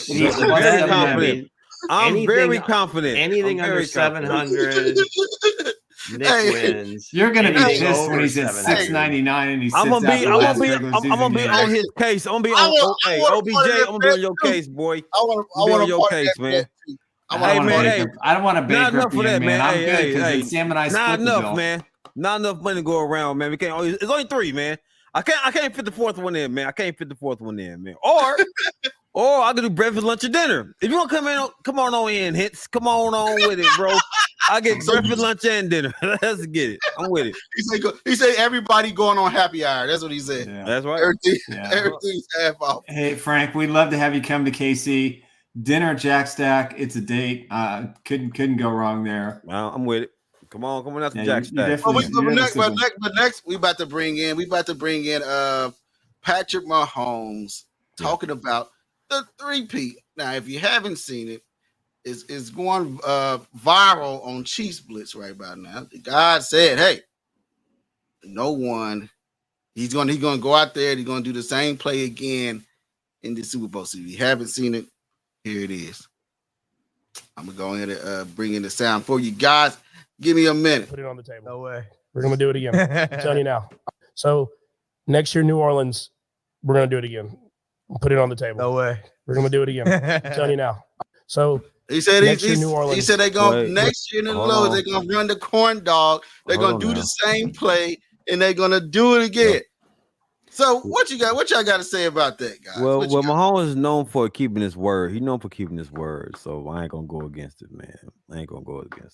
confident. I'm very confident. Anything under 700, Nick wins. You're gonna be pissed when he's at 699 and he's. I'm gonna be on his case. I'm gonna be on. Hey, OBJ, I'm gonna be on your case, boy. I want to your case, man. I don't want to bankrupt you, man. I'm good because Sam and I split not enough, the bill. man. Not enough money to go around, man. We can't. It's only 3, man. I can't fit the 4th one in, man. Or I could do breakfast, lunch, or dinner. If you want to come on in, Hits. Come on with it, bro. I get breakfast, lunch, and dinner. Let's get it. I'm with it. He said everybody going on happy hour. That's what he said. Yeah. That's right. Everything's half off. Hey, Frank, we'd love to have you come to KC. Dinner at Jack Stack. It's a date. Couldn't go wrong there. Well, I'm with it. Come on out to Jack Stack. But next we about to bring in Patrick Mahomes talking about the three-peat. Now, if you haven't seen it, it's going viral on Chiefs Blitz right about now. God said, "Hey, no one. He's going to go out there. He's going to do the same play again in the Super Bowl." So if you haven't seen it, here it is. I'm gonna go ahead and bring in the sound for you guys. Give me a minute. Put it on the table. No way. We're gonna do it again. I'm telling you now. So next year, New Orleans, we're gonna do it again. Put it on the table. No way. We're gonna do it again. I'm telling you now. So He said New Orleans. he said they're gonna Wait, next year in the hold lows, on. they're gonna run the corn dog, they're Hold gonna on do now. the same play, and they're gonna do it again. So what y'all got to say about that, guys? Well, What you got? Mahomes is known for keeping his word. He's known for keeping his word. So I ain't gonna go against it, man. I ain't gonna go against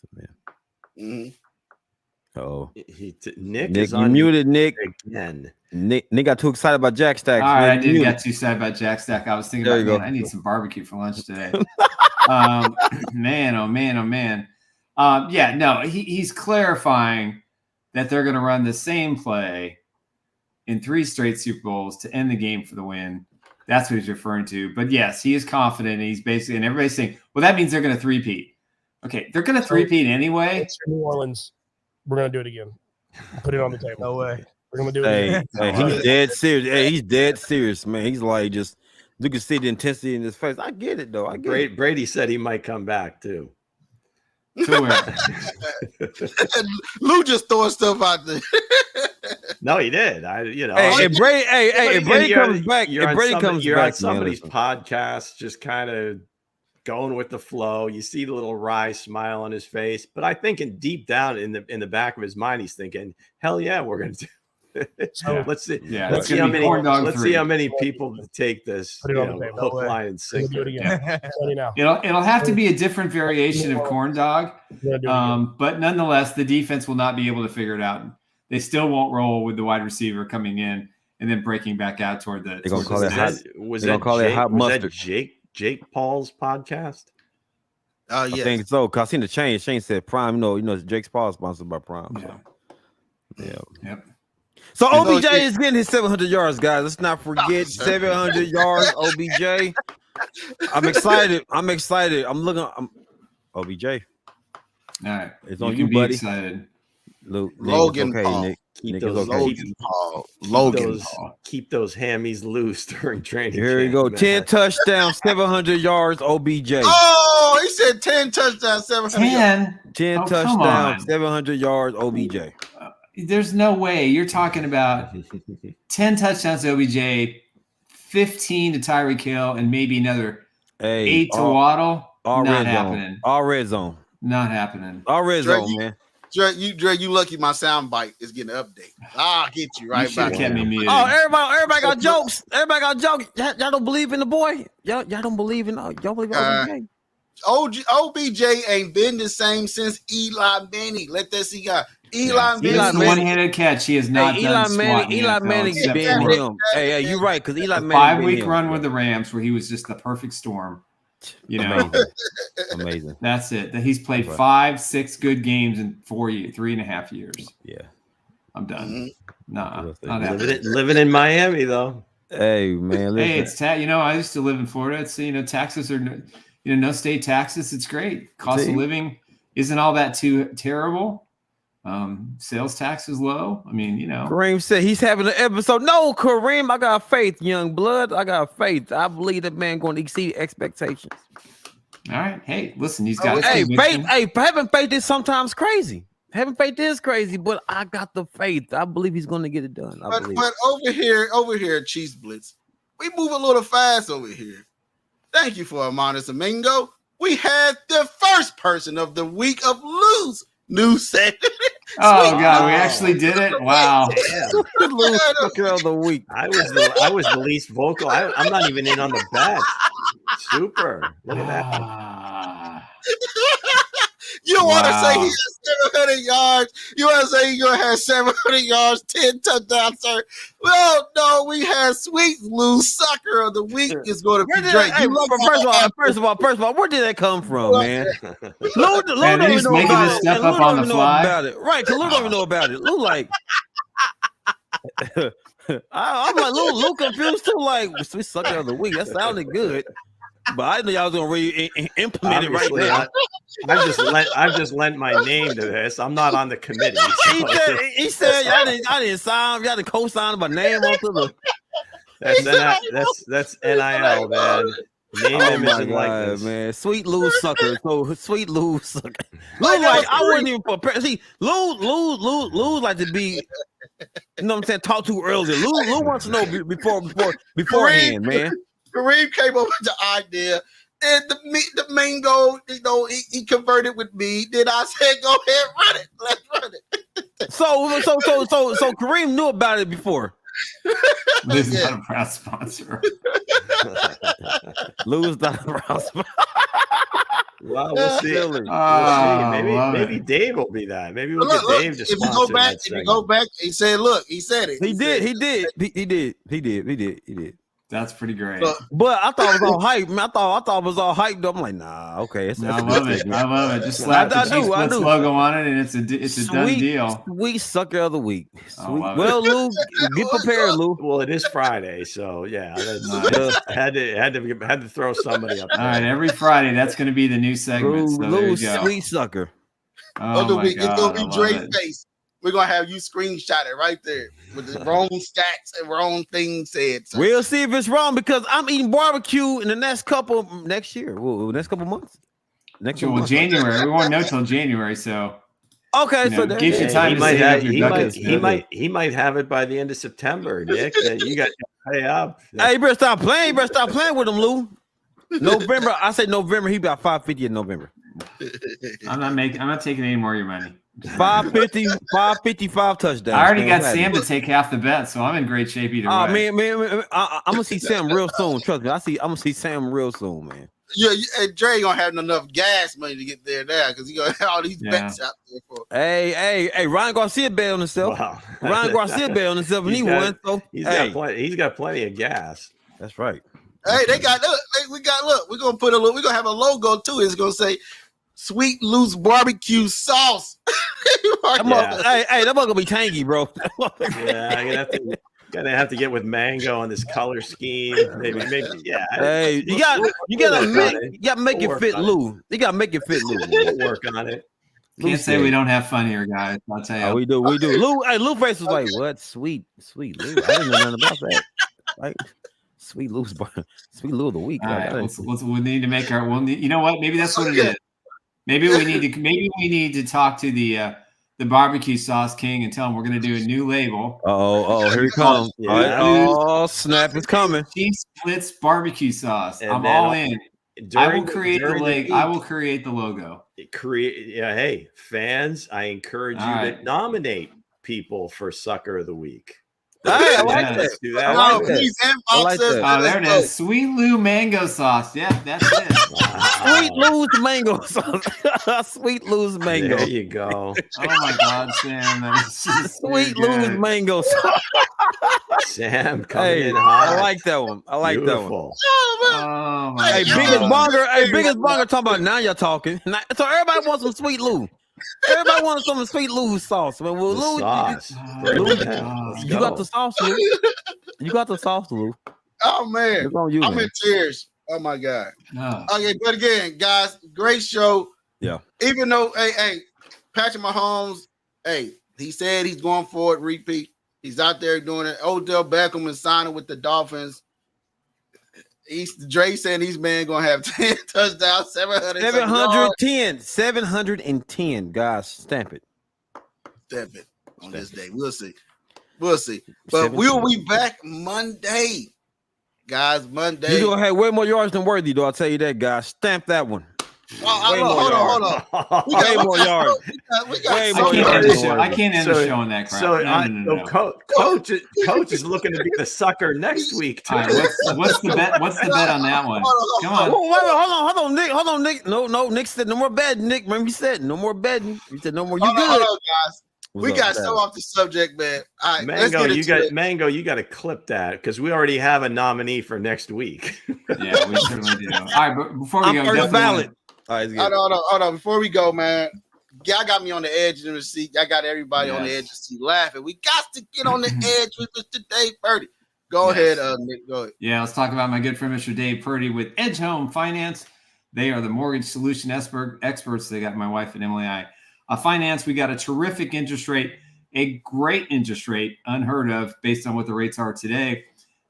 it, man. Mhm. Oh, Nick Nick, is you on muted Nick. again. Nick got too excited about Jack Stacks. All right, I man. didn't Muted. get too sad about Jack Stack. I was thinking There about, you man, go. I need some barbecue for lunch today. Man, oh man, oh man. Yeah, no, he's clarifying that they're going to run the same play in 3 straight Super Bowls to end the game for the win. That's what he's referring to. But yes, he is confident. And he's basically, and everybody's saying, well, that means they're going to three-peat. Okay, they're going to three-peat anyway. next year, New Orleans, we're gonna do it again. Put it on the table. No way. We're gonna do it Hey, again. he's dead serious. Hey, he's dead serious, man. He's like just you can see the intensity in his face. I get it though. I get it. Brady said he might come back too. To where? Lou just throwing stuff out there. No, he did. Hey, if Brady, if Brady comes back, you're if on Brady somebody- comes you're back, on somebody's man, podcast, just kind of going with the flow. You see the little wry smile on his face, but I think deep down in the back of his mind, he's thinking, "Hell yeah, we're gonna do." So Let's see. Yeah, let's it's see gonna how be many. corn dog Let's 3. see how many people take this. Put it on the table. Hook, No way. line, and We're gonna sinker. do it again. I'm telling you now. It'll have to be a different variation of corn dog. We're gonna do it again. But nonetheless, the defense will not be able to figure it out. They still won't roll with the wide receiver coming in and then breaking back out toward the. They're gonna toward call the it hot. sticks. Was They're gonna that call it Jake? hot Was that mustard. Jake Paul's podcast? Oh I yes. think so. Cause I seen the change. Shane said Prime. You know, Jake's Paul is sponsored by Prime. So. Yeah. Yep. So You know, OBJ is getting his 700 yards, guys. Let's not forget 700 yards. OBJ. I'm excited. I'm looking. OBJ. All right. It's on can you, be buddy. Excited. Logan okay, Paul. Nick. Keep Nick is those- okay. Logan Paul. Keep those hammies loose during training. Here we camp, go. man. 10 touchdowns, 700 yards. OBJ. Oh, he said 10 touchdowns, 700 yards. 10. 10 Oh, come touchdowns, on. 700 yards. OBJ. There's no way. You're talking about 10 touchdowns to OBJ, 15 to Tyreek Hill, and maybe another Hey, 8 to Waddle. all Not red happening. zone. All red zone. Not happening. All red Dre, zone, man. Dre, you lucky my sound bite is getting an update. I'll get you You right should have back. kept me muted. Oh, everybody got jokes. Everybody got jokes. Y'all don't believe in the boy. Y'all don't believe in. Y'all believe in OBJ. OBJ ain't been the same since Eli Manning. Let that see guy. Eli He Manning. has the Manning- one-handed catch. He has not Hey, done Eli squat Manning. in the Eli NFL Manning except been for him. Hey, you're right. Because Eli a Manning been 5-week him. run with the Rams where he was just the perfect storm. You know, Amazing. Amazing. that's it. That he's played Right. 5-6 good games in 3.5 years. Yeah. I'm done. Mhm. Nah, Living not happening. Living in Miami though. Hey, man. Hey, Listen. it's I used to live in Florida. It's taxes are no state taxes. It's great. Cost See? of living isn't all that too terrible. Sales tax is low. I mean, Kareem said he's having an episode. No, Kareem, I got faith, young blood. I got faith. I believe that man going to exceed expectations. all right. Hey, listen, he's got his Hey, conviction. faith. Hey, having faith is sometimes crazy. Having faith is crazy, but I got the faith. I believe he's going to get it done. I But believe. over here, Chiefs Blitz, we move a little fast over here. Thank you for Armandus Domingo. We had the first person of the week of Lou's new segment. Oh God, we actually did it. Wow. Lou's Hooker of the week. I was the least vocal. I'm not even in on the bet. Super. Look at that. Ah. You want to Wow. say he has 700 yards? You want to say you're going to have 700 yards, 10 touchdowns, sir? Well, no, we had sweet Lou Sucker of the week is going to Where be did Drake. hey, first of all, where did that come from, man? Lou Man, don't he's even know making about this it. stuff And Lou up don't on the even know fly. about it. Right, because Lou don't even know about it. Lou like, I'm like, Lou confused too. Like, sweet sucker of the week. That sounded good, but I didn't know y'all was gonna implement it right Obviously, there. I've just lent my name to this. I'm not on the committee. He said, I didn't sign. Y'all didn't co-sign my name onto the. That's NIL, man. Name, Oh image, my and God, likeness. man. Sweet Lou sucker. So sweet Lou sucker. Lou like I wouldn't even prepare. See, Lou like to be, you know what I'm saying, talk too early. Lou wants to know beforehand, man. Kareem came up with the idea. And the mango, he converted with me. Then I said, "Go ahead, run it. Let's run it." So Kareem knew about it before. This is not a proud sponsor. Lou's not a proud sponsor. Well, we'll see. Silly. Maybe Dave will be that. Maybe we'll get Dave to if you sponsor go back, that if you segment. go back, he said, "Look, he said it. He did. That's pretty great. But I thought it was all hype. Man, I thought it was all hyped up. I'm like, nah, okay. I love it. I love it. Just slap the Chiefs Blitz logo on it, and it's a done deal. Sweet sucker of the week. Well, Lou, get prepared, Lou. Well, it is Friday, so yeah, had to throw somebody up there. All right, every Friday that's going to be the new segment. So Lou, there you go. sweet sucker. Other week, it's gonna be I Dre's love it. face. We're gonna have you screenshot it right there with the wrong stats and wrong things said. So. We'll see if it's wrong because I'm eating barbecue in the next couple months. Next couple months. January. We won't know till January, so okay. So gives you time he might have it by the end of September, Nick. You got to pay up. Hey, you better stop playing. You better stop playing with him, Lou. November. I say November. He about 550 in November. I'm not taking any more of your money. 555 touchdowns. I already got Sam to take half the bet, so I'm in great shape either way. Man, I'm gonna see Sam real soon. Trust me, I'm gonna see Sam real soon, man. Yeah, and Dre ain't gonna have enough gas money to get there now because he gonna have all these bets out there for. Hey, Ryan Garcia bet on himself. Wow. Ryan Garcia bet on himself, and he won. So he's got plenty of gas. That's right. Hey, we're gonna have a logo too. It's gonna say Sweet Lou's barbecue sauce. Hey, that gonna be tangy, bro. Yeah, I'm gonna have to get with mango on this color scheme. Maybe, yeah. Hey, you gotta make it fit Lou. You gotta make it fit Lou. We'll work on it. Can't say we don't have fun here, guys. I'll tell you. Oh, we do. Lou face was like, what? Sweet Lou. I didn't know nothing about that. Like, Sweet Lou of the week. All right, we need to make our. You know what? Maybe that's what it is. Maybe we need to talk to the barbecue sauce king and tell him we're going to do a new label. Oh, here he comes. Yeah. Oh, snap! It's coming. Chiefs Blitz barbecue sauce. And I'm then all in. I will create the logo. Hey, fans! I encourage you to nominate people for Sucker of the Week. Hey, I like that. Let's do that. Please inbox us. Oh, there it is. Sweet Lou mango sauce. Yeah, that's it. Sweet Lou's mango sauce. Sweet Lou's mango. There you go. Oh my God, Sam. That is just Sweet Lou's mango sauce. Sam coming in hot. I like that one. Beautiful. Oh my Hey, God. biggest bonger talking about now you're talking. So everybody wants some Sweet Lou. Everybody wants some Sweet Lou sauce. Man, well, Lou, sauce. You got the sauce, Lou. You got the sauce, Lou. Oh man, I'm in tears. Oh my God. No. Okay, but again, guys, great show. Yeah. Even though, hey, Patrick Mahomes, he said he's going for it. Repeat. He's out there doing it. Odell Beckham is signing with the Dolphins. Dre saying these men gonna have 10 touchdowns, 710, guys. Stamp it on this day. We'll see. But we'll be back Monday, guys. Monday. You're gonna have way more yards than Worthy, though. I'll tell you that, guys. Stamp that one. Hold on. We got way more yards. Way more yards. I can't end the show on that crap. So Coach is looking to be the sucker next week too. All right, what's the bet? What's the bet on that one? Come on. Hold on, Nick. No, Nick said no more betting. Nick, remember you said no more betting. You said no more. You good? Hold on, guys. We got so off the subject, man. All right, Mango, you got to clip that because we already have a nominee for next week. Yeah, we certainly do. All right, but before we go, valid. All right, hold on. Before we go, man, y'all got me on the edge of the seat. Y'all got everybody on the edge of the seat laughing. We got to get on the edge with Mr. Dave Purdy. Go ahead, Nick. Go ahead. Yeah, let's talk about my good friend, Mr. Dave Purdy with Edge Home Finance. They are the mortgage solution experts. They got my wife and Emily and I. Finance, we got a terrific interest rate, a great interest rate, unheard of based on what the rates are today.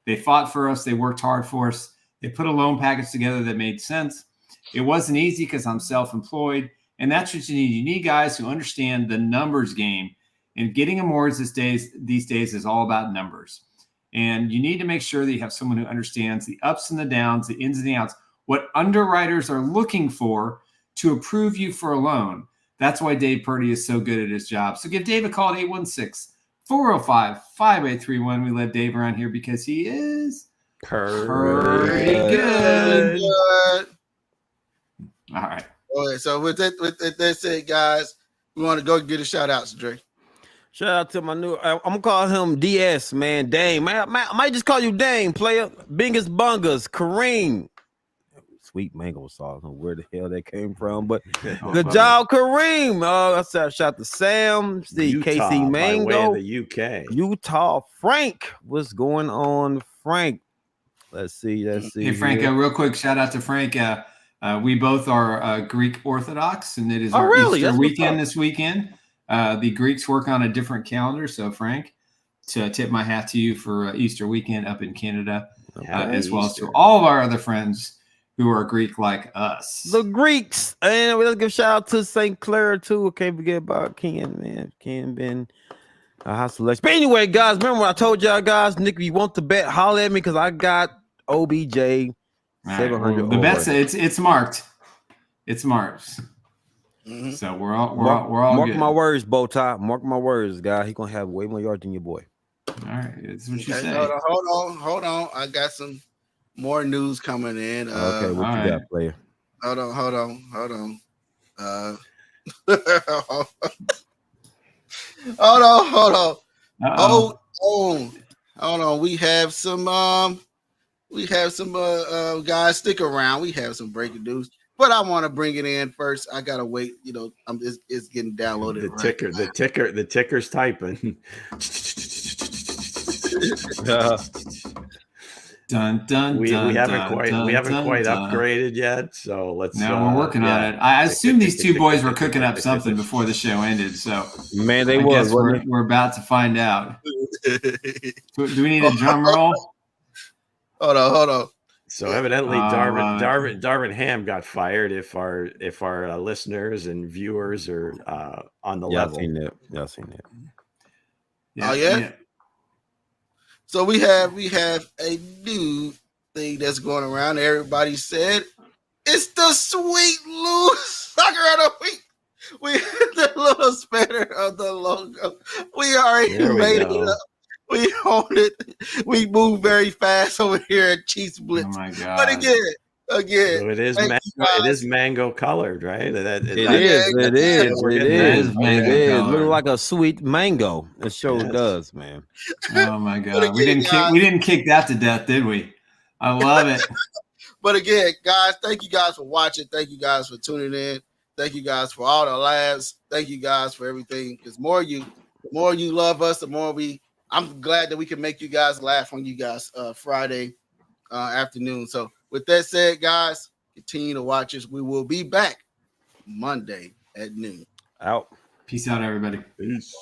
They fought for us. They worked hard for us. They put a loan package together that made sense. It wasn't easy because I'm self-employed, and that's what you need. You need guys who understand the numbers game, and getting a mortgage these days is all about numbers. And you need to make sure that you have someone who understands the ups and the downs, the ins and the outs, what underwriters are looking for to approve you for a loan. That's why Dave Purdy is so good at his job. So give Dave a call at 816-405-5831. We love Dave around here because he is pretty good. All right. Okay, so with that said, guys, we want to go get a shout out, Dre. Shout out to my new. I'm gonna call him DS, man. Dame, man. I might just call you Dame, player. Bingus Bungas, Kareem. Sweet mango sauce. I don't know where the hell that came from, but good job, Kareem. I shout out to Sam, Steve, Utah, KC Mango, by way of the UK, Utah. Frank, what's going on, Frank? Let's see. Hey, Frank. Real quick, shout out to Frank. We both are Greek Orthodox, and it is our Easter weekend this weekend. The Greeks work on a different calendar. So, Frank, to tip my hat to you for Easter weekend up in Canada, as well as to all of our other friends who are Greek like us. The Greeks. And let's give a shout out to St. Clair, too. Can't forget about Ken, man. Ken been a high selection. But anyway, guys, remember when I told y'all guys, Nick, if you want to bet, holler at me because I got OBJ 700. Right. The bet's it's marked. It's marked. Mm-hmm. So we're all mark good. My words, Bowtie. Mark my words, guy. He's gonna have way more yards than your boy. All right, that's what you say. Hold on. I got some more news coming in. Okay, what you got, player? Hold on. Hold on. Hold on. We have some guys. Stick around. We have some breaking news. But I want to bring it in first. I gotta wait. You know, it's getting downloaded. The ticker's typing. Dun, dun, we dun, haven't quite dun. upgraded yet. So let's. No, we're working on it. I assume these two boys were cooking up something before the show ended. So man, we're about to find out. Do we need a drum roll? Hold on. So evidently, Darvin Ham got fired. If our listeners and viewers are on the level, Y'all seen that? Yeah. So we have a new thing that's going around. Everybody said it's the sweet Lou Sucker of the Week. We the little spanner of the logo. We already made it up. We own it. We move very fast over here at Chiefs Blitz. Oh my God. But again. So it is mango colored, right? It is. Looking like a sweet mango. It sure does, man. Oh my God. We didn't kick that to death, did we? I love it. But again, guys, thank you guys for watching. Thank you guys for tuning in. Thank you guys for all the laughs. Thank you guys for everything. Because the more you love us, the more I'm glad that we can make you guys laugh on you guys Friday afternoon. So with that said, guys, continue to watch us. We will be back Monday at noon. Out. Peace out, everybody. Peace.